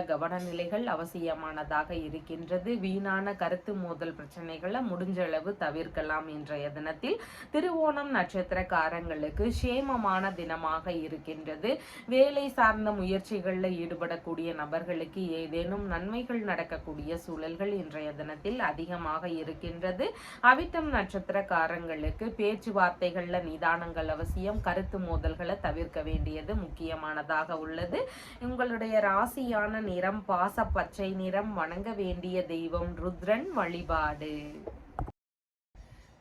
கவனநிலைகள் அவசியமானதாக இருக்கின்றது. வீணான கருத்து மோதல் பிரச்சனைகளை முடிஞ்ச அளவு தவிர்க்கலாம். இன்றைய தினத்தில் திருவோணம் நட்சத்திரக்காரங்களுக்கு சேமமான தினமாக இருக்கின்றது. வேலை சார்ந்த முயற்சிகள்ல ஈடுபடக்கூடிய நபர்களுக்கு ஏதேனும் நன்மைகள் நடக்கக்கூடிய சூழல்கள் இன்றைய தினத்தில் அதிகமாக இருக்கின்றது. அவிட்டம் நட்சத்திரக்காரங்களுக்கு பேச்சுவார்த்தைகள்ல நிதானங்கள் அவசியம். கருத்து மோதல்களை தவிர்க்க வேண்டியது முக்கியமானதாக உள்ளது. உங்களுடைய ராசியான நிறம் பாச பச்சை நிறம். வணங்க வேண்டிய தெய்வம் ருத்ரன் வழிபாடு.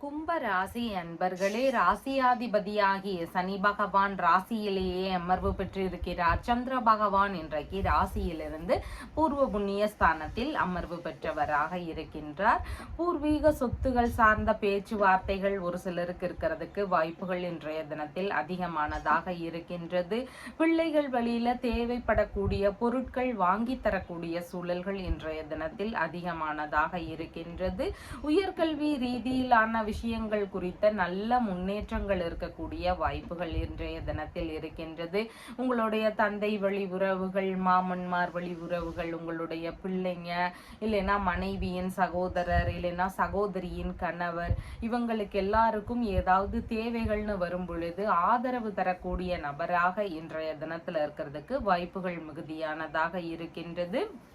கும்ப ராசி அன்பர்களே, ராசியாதிபதியாகிய சனி பகவான் ராசியிலேயே அமர்வு பெற்றிருக்கிறார். சந்திர பகவான் இன்றைக்கு ராசியிலிருந்து பூர்வ புண்ணிய ஸ்தானத்தில் அமர்வு பெற்றவராக இருக்கின்றார். பூர்வீக சொத்துகள் சார்ந்த பேச்சுவார்த்தைகள் ஒரு சிலருக்கு இருக்கிறதுக்கு வாய்ப்புகள் இன்றைய தினத்தில் அதிகமானதாக இருக்கின்றது. பிள்ளைகள் வழியில தேவைப்படக்கூடிய பொருட்கள் வாங்கி தரக்கூடிய சூழல்கள் இன்றைய தினத்தில் அதிகமானதாக இருக்கின்றது. உயர்கல்வி ரீதியிலான விஷயங்கள் குறித்த நல்ல முன்னேற்றங்கள் இருக்கக்கூடிய வாய்ப்புகள் இன்றைய தினத்தில் இருக்கின்றது. உங்களுடைய தந்தை வழி உறவுகள், மாமன்மார் வழி உறவுகள், உங்களுடைய பிள்ளைங்க, இல்லைன்னா மனைவியின் சகோதரர், இல்லைன்னா சகோதரியின் கணவர், இவங்களுக்கு எல்லாருக்கும் ஏதாவது தேவைகள்னு வரும் பொழுது ஆதரவு தரக்கூடிய நபராக இன்றைய தினத்துல இருக்கிறதுக்கு வாய்ப்புகள் மிகுதியானதாக இருக்கின்றது.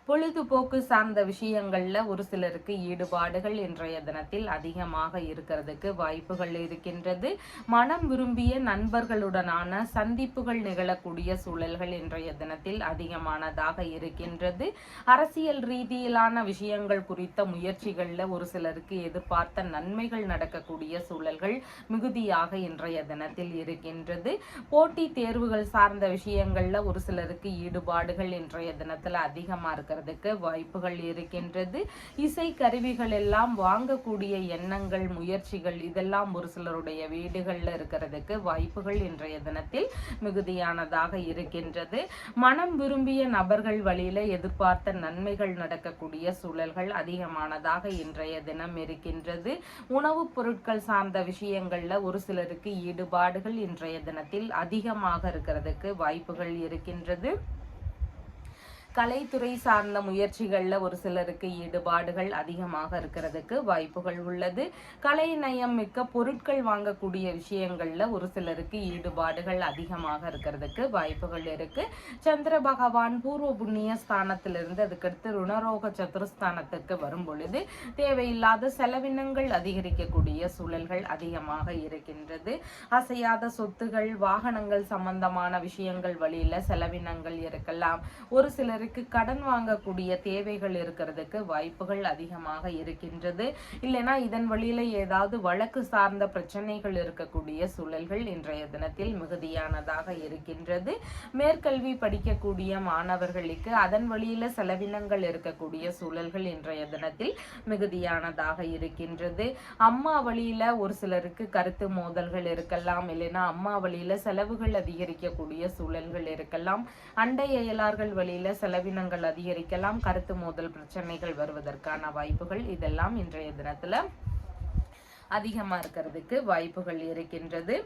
பொழுதுபோக்கு சார்ந்த விஷயங்கள்ல ஒரு சிலருக்கு ஈடுபாடுகள் இன்றைய தினத்தில் அதிகமாக இருக்கிறதுக்கு வாய்ப்புகள் இருக்கின்றது. மனம் விரும்பிய நண்பர்களுடனான சந்திப்புகள் நிகழக்கூடிய சூழல்கள் இன்றைய தினத்தில் அதிகமானதாக இருக்கின்றது. அரசியல் ரீதியிலான விஷயங்கள் குறித்த முயற்சிகள்ல ஒரு சிலருக்கு எதிர்பார்த்த நன்மைகள் நடக்கக்கூடிய சூழல்கள் மிகுதியாக இன்றைய தினத்தில் இருக்கின்றது. போட்டி தேர்வுகள் சார்ந்த விஷயங்கள்ல ஒரு சிலருக்கு ஈடுபாடுகள் இன்றைய தினத்துல அதிகமா இருக்கிறது வாய்ப்புகள் இருக்கின்றது. இசை கருவிகள் எல்லாம் வாங்கக்கூடிய எண்ணங்கள், முயற்சிகள் இதெல்லாம் ஒரு சிலருடைய வீடுகள்ல இருக்கிறதுக்கு வாய்ப்புகள் இன்றைய தினத்தில் மிகுதியானதாக இருக்கின்றது. மனம் விரும்பிய நபர்கள் வழியில எதிர்பார்த்த நன்மைகள் நடக்கக்கூடிய சூழல்கள் அதிகமானதாக இன்றைய தினம் இருக்கின்றது. உணவுப் பொருட்கள் சார்ந்த விஷயங்கள்ல ஒரு சிலருக்கு ஈடுபாடுகள் இன்றைய தினத்தில் அதிகமாக இருக்கிறதுக்கு வாய்ப்புகள் இருக்கின்றது. கலைத்துறை சார்ந்த முயற்சிகள்ல ஒரு சிலருக்கு ஈடுபாடுகள் அதிகமாக இருக்கிறதுக்கு வாய்ப்புகள் உள்ளது. கலை நயம் மிக்க பொருட்கள் வாங்கக்கூடிய விஷயங்கள்ல ஒரு சிலருக்கு ஈடுபாடுகள் அதிகமாக இருக்கிறதுக்கு வாய்ப்புகள் இருக்கு. சந்திர பகவான் பூர்வ புண்ணிய ஸ்தானத்திலிருந்து அதுக்கடுத்து ருணரோக சதுரஸ்தானத்துக்கு வரும் பொழுது தேவையில்லாத செலவினங்கள் அதிகரிக்கக்கூடிய சூழல்கள் அதிகமாக இருக்கின்றது. அசையாத சொத்துகள் வாகனங்கள் சம்பந்தமான விஷயங்கள் வழியில செலவினங்கள் இருக்கலாம். ஒரு சிலருக்கு கடன் வாங்கக்கூடிய தேவைகள் இருக்கிறதுக்கு வாய்ப்புகள் அதிகமாக இருக்கின்றது. இல்லைன்னா இதன் வழியில ஏதாவது வழக்கு சார்ந்த பிரச்சனைகள் இருக்கக்கூடிய சூழல்கள் இன்றைய தினத்தில் மிகுதியானதாக இருக்கின்றது. மேற்கல்வி படிக்கக்கூடிய மாணவர்களுக்கு அதன் வழியில செலவினங்கள் இருக்கக்கூடிய சூழல்கள் இன்றைய தினத்தில் மிகுதியானதாக இருக்கின்றது. அம்மா வழியில ஒரு சிலருக்கு கருத்து மோதல்கள் இருக்கலாம். இல்லைன்னா அம்மா வழியில செலவுகள் அதிகரிக்கக்கூடிய சூழல்கள் இருக்கலாம். அண்டை அயலார்கள் வழியில செலவினங்கள் அதிகரிக்கலாம். கருத்து மோதல் பிரச்சனைகள் வருவதற்கான வாய்ப்புகள் இதெல்லாம் இன்றைய தினத்துல அதிகமா இருக்கிறதுக்கு வாய்ப்புகள் இருக்கின்றது.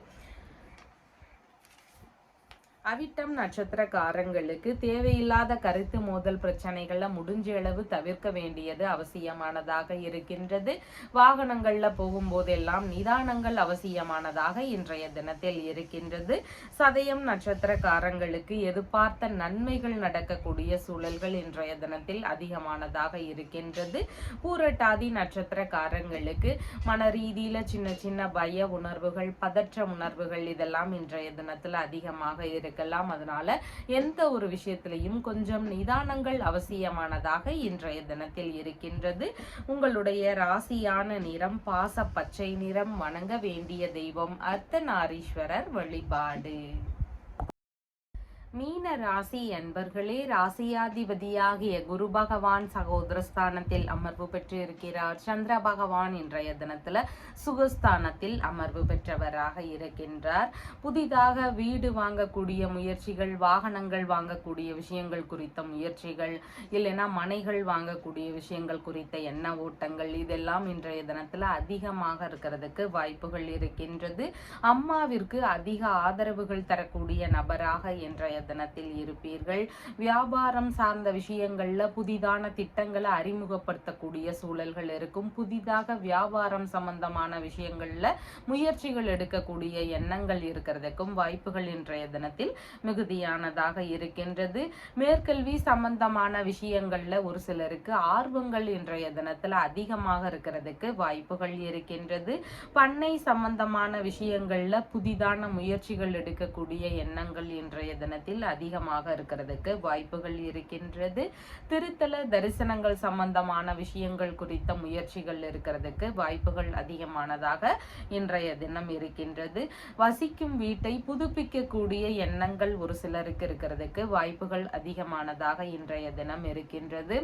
அவிட்டம் நட்சத்திரக்காரங்களுக்கு தேவையில்லாத கருத்து மோதல் பிரச்சனைகள்ல முடிஞ்ச அளவு தவிர்க்க வேண்டியது அவசியமானதாக இருக்கின்றது. வாகனங்கள்ல போகும்போதெல்லாம் நிதானங்கள் அவசியமானதாக இன்றைய தினத்தில் இருக்கின்றது. சதயம் நட்சத்திரக்காரங்களுக்கு எதிர்பார்த்த நன்மைகள் நடக்கக்கூடிய சூழல்கள் இன்றைய தினத்தில் அதிகமானதாக இருக்கின்றது. பூரட்டாதி நட்சத்திரக்காரங்களுக்கு மன ரீதியில சின்ன சின்ன பய உணர்வுகள் பதற்ற உணர்வுகள் இதெல்லாம் இன்றைய தினத்தில் அதிகமாக இருக்கு. அதனால எந்த ஒரு விஷயத்திலையும் கொஞ்சம் நிதானங்கள் அவசியமானதாக இன்றைய தினத்தில் இருக்கின்றது. உங்களுடைய ராசியான நிறம் பாச பச்சை நிறம். வணங்க வேண்டிய தெய்வம் அர்த்தநாரீஸ்வரர் வழிபாடு. மீன ராசி என்பர்களே, ராசியாதிபதியாகிய குரு பகவான் சகோதரஸ்தானத்தில் அமர்வு பெற்று இருக்கிறார். சந்திர பகவான் இன்றைய தினத்துல சுகஸ்தானத்தில் அமர்வு பெற்றவராக இருக்கின்றார். புதிதாக வீடு வாங்கக்கூடிய முயற்சிகள் வாகனங்கள் வாங்கக்கூடிய விஷயங்கள் குறித்த முயற்சிகள் இல்லைன்னா மனைகள் வாங்கக்கூடிய விஷயங்கள் குறித்த எண்ண ஓட்டங்கள் இதெல்லாம் இன்றைய தினத்துல அதிகமாக இருக்கிறதுக்கு வாய்ப்புகள் இருக்கின்றது. அம்மாவிற்கு அதிக ஆதரவுகள் தரக்கூடிய நபராக இன்றைய தினத்தில் இருப்பீர்கள். வியாபாரம் சார்ந்த விஷயங்கள்ல புதிதான திட்டங்களை அறிமுகப்படுத்தக்கூடிய சூழல்கள் இருக்கும். புதிதாக வியாபாரம் சம்பந்தமான விஷயங்கள்ல முயற்சிகள் எடுக்கக்கூடிய எண்ணங்கள் இருக்கிறதுக்கும் வாய்ப்புகள் இன்றைய தினத்தில் மிகுதியானதாக இருக்கின்றது. மேற்கல்வி சம்பந்தமான விஷயங்கள்ல ஒரு சிலருக்கு ஆர்வங்கள் இன்றைய தினத்துல அதிகமாக இருக்கிறதுக்கு வாய்ப்புகள் இருக்கின்றது. பண்ணை சம்பந்தமான விஷயங்கள்ல புதிதான முயற்சிகள் எடுக்கக்கூடிய எண்ணங்கள் இன்றைய தினத்தில் அதிகமாக இருக்கிறதுக்கு வாய்ப்புகள் இருக்கின்றது. திருத்தல தரிசனங்கள் சம்பந்தமான விஷயங்கள் குறித்த முயற்சிகள் இருக்கிறதுக்கு வாய்ப்புகள் அதிகமானதாக இன்றைய தினம் இருக்கின்றது. வசிக்கும் வீட்டை புதுப்பிக்கக்கூடிய எண்ணங்கள் ஒரு சிலருக்கு இருக்கிறதுக்கு வாய்ப்புகள் அதிகமானதாக இன்றைய தினம் இருக்கின்றது.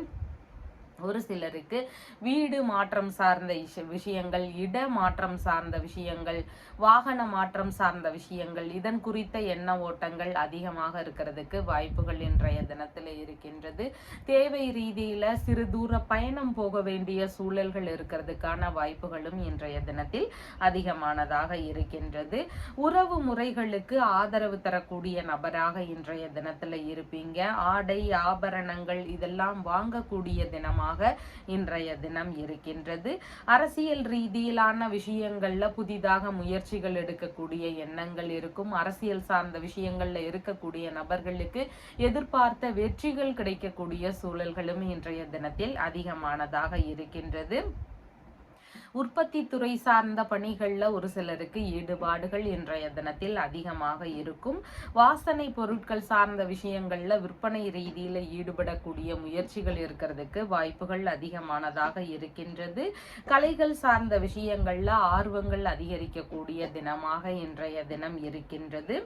ஒரு சிலருக்கு வீடு மாற்றம் சார்ந்த விஷயங்கள் இட மாற்றம் சார்ந்த விஷயங்கள் வாகன மாற்றம் சார்ந்த விஷயங்கள் இதன் குறித்த எண்ண ஓட்டங்கள் அதிகமாக இருக்கிறதுக்கு வாய்ப்புகள் இன்றைய தினத்தில் இருக்கின்றது. தேவை ரீதியில சிறு தூர பயணம் போக வேண்டிய சூழல்கள் இருக்கிறதுக்கான வாய்ப்புகளும் இன்றைய தினத்தில் அதிகமானதாக இருக்கின்றது. உறவு முறைகளுக்கு ஆதரவு தரக்கூடிய நபராக இன்றைய தினத்துல இருப்பீங்க. ஆடை ஆபரணங்கள் இதெல்லாம் வாங்கக்கூடிய தினமாக இன்றைய தினம் இருக்கின்றது. அரசியல் ரீதியிலான விஷயங்கள்ல புதிதாக முயற்சிகள் எடுக்கக்கூடிய எண்ணங்கள் இருக்கும். அரசியல் சார்ந்த விஷயங்கள்ல இருக்கக்கூடிய நபர்களுக்கு எதிர்பார்த்த வெற்றிகள் கிடைக்கக்கூடிய சூழல்களும் இன்றைய தினத்தில் அதிகமானதாக இருக்கின்றது. உற்பத்தி துறை சார்ந்த பணிகள்ல ஒரு சிலருக்கு ஈடுபாடுகள் இன்றைய தினத்தில் அதிகமாக இருக்கும். வாசனை பொருட்கள் சார்ந்த விஷயங்கள்ல விற்பனை ரீதியில ஈடுபடக்கூடிய முயற்சிகள் இருக்கிறதுக்கு வாய்ப்புகள் அதிகமானதாக இருக்கின்றது. கலைகள் சார்ந்த விஷயங்கள்ல ஆர்வங்கள் அதிகரிக்கக்கூடிய தினமாக இன்றைய தினம் இருக்கின்றது.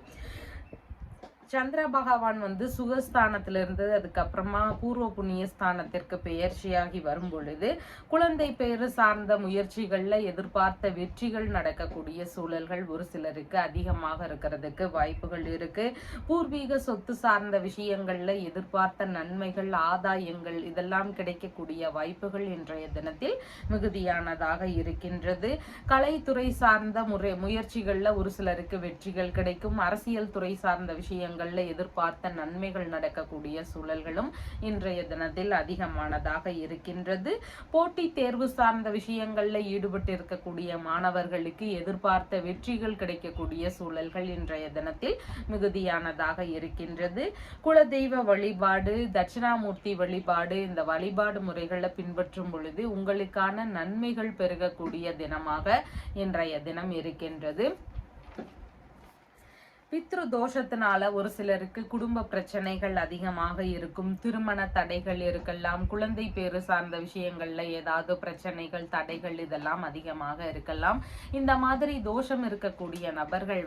சந்திர பகவான் சுகஸ்தானத்திலிருந்து அதுக்கப்புறமா பூர்வ புண்ணிய ஸ்தானத்திற்கு பெயர்ச்சியாகி வரும் பொழுது குழந்தை பேரு சார்ந்த முயற்சிகள்ல எதிர்பார்த்த வெற்றிகள் நடக்கக்கூடிய சூழல்கள் ஒரு சிலருக்கு அதிகமாக இருக்கிறதுக்கு வாய்ப்புகள் இருக்கு. பூர்வீக சொத்து சார்ந்த விஷயங்கள்ல எதிர்பார்த்த நன்மைகள் ஆதாயங்கள் இதெல்லாம் கிடைக்கக்கூடிய வாய்ப்புகள் இன்றைய தினத்தில் மிகுதியானதாக இருக்கின்றது. கலைத்துறை சார்ந்த முயற்சிகள்ல ஒரு சிலருக்கு வெற்றிகள் கிடைக்கும். அரசியல் துறை சார்ந்த விஷயங்கள் விஷயங்கள்ல எதிர்பார்த்த நன்மைகள் நடக்கக்கூடிய சூழல்களும் இன்றைய தினத்தில் அதிகமானதாக இருக்கின்றது. போட்டி தேர்வு சார்ந்த விஷயங்கள்ல ஈடுபட்டு இருக்கக்கூடிய மாணவர்களுக்கு எதிர்பார்த்த வெற்றிகள் கிடைக்கக்கூடிய சூழல்கள் இன்றைய தினத்தில் மிகுதியானதாக இருக்கின்றது. குலதெய்வ வழிபாடு, தட்சிணாமூர்த்தி வழிபாடு, இந்த வழிபாடு முறைகளை பின்பற்றும் பொழுது உங்களுக்கான நன்மைகள் பெருகக்கூடிய தினமாக இன்றைய தினம் இருக்கின்றது. பித்ரு தோஷத்தினால ஒரு சிலருக்கு குடும்ப பிரச்சனைகள் அதிகமாக இருக்கும். திருமண தடைகள் இருக்கலாம், குழந்தை பேரு சார்ந்த விஷயங்கள்ல ஏதாவது பிரச்சனைகள், தடைகள் இதெல்லாம் அதிகமாக இருக்கலாம். இந்த மாதிரி தோஷம் இருக்கக்கூடிய நபர்கள்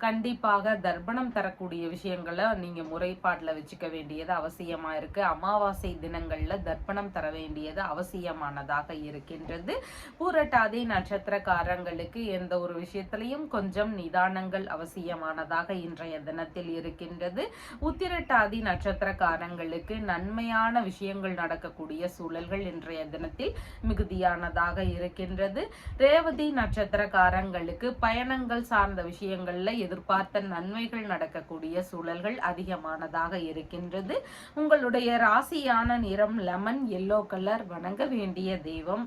கண்டிப்பாக தர்ப்பணம் தரக்கூடிய விஷயங்களை நீங்க முறைப்பாட்டில் வச்சுக்க வேண்டியது அவசியமா இருக்கு. அமாவாசை தினங்கள்ல தர்ப்பணம் தர வேண்டியது அவசியமானதாக இருக்கின்றது. பூரட்டாதி நட்சத்திரக்காரங்களுக்கு எந்த ஒரு விஷயத்திலையும் கொஞ்சம் நிதானங்கள் அவசியமானதாக இன்றைய தினத்தில் இருக்கின்றது. உத்திரட்டாதி நட்சத்திரக்காரங்களுக்கு நன்மையான விஷயங்கள் நடக்கக்கூடிய சூழல்கள் இன்றைய தினத்தில் மிகுதியானதாக இருக்கின்றது. ரேவதி நட்சத்திரக்காரங்களுக்கு பயணங்கள் சார்ந்த விஷயங்கள்ல எதிர்பார்த்த நன்மைகள் நடக்கக்கூடிய சூழல்கள் அதிகமானதாக இருக்கின்றது. உங்களுடைய ராசியான நிறம் லெமன் எல்லோ கலர். வணங்க வேண்டிய தெய்வம்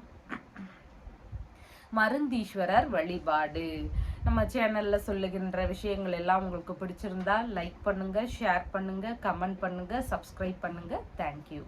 மருந்தீஸ்வரர் வழிபாடு. நம்ம சேனல்ல சொல்லுகின்ற விஷயங்கள் எல்லாம் உங்களுக்கு பிடிச்சிருந்தா லைக் பண்ணுங்க, ஷேர் பண்ணுங்க, கமெண்ட் பண்ணுங்க, சப்ஸ்கிரைப் பண்ணுங்க. தேங்க்யூ.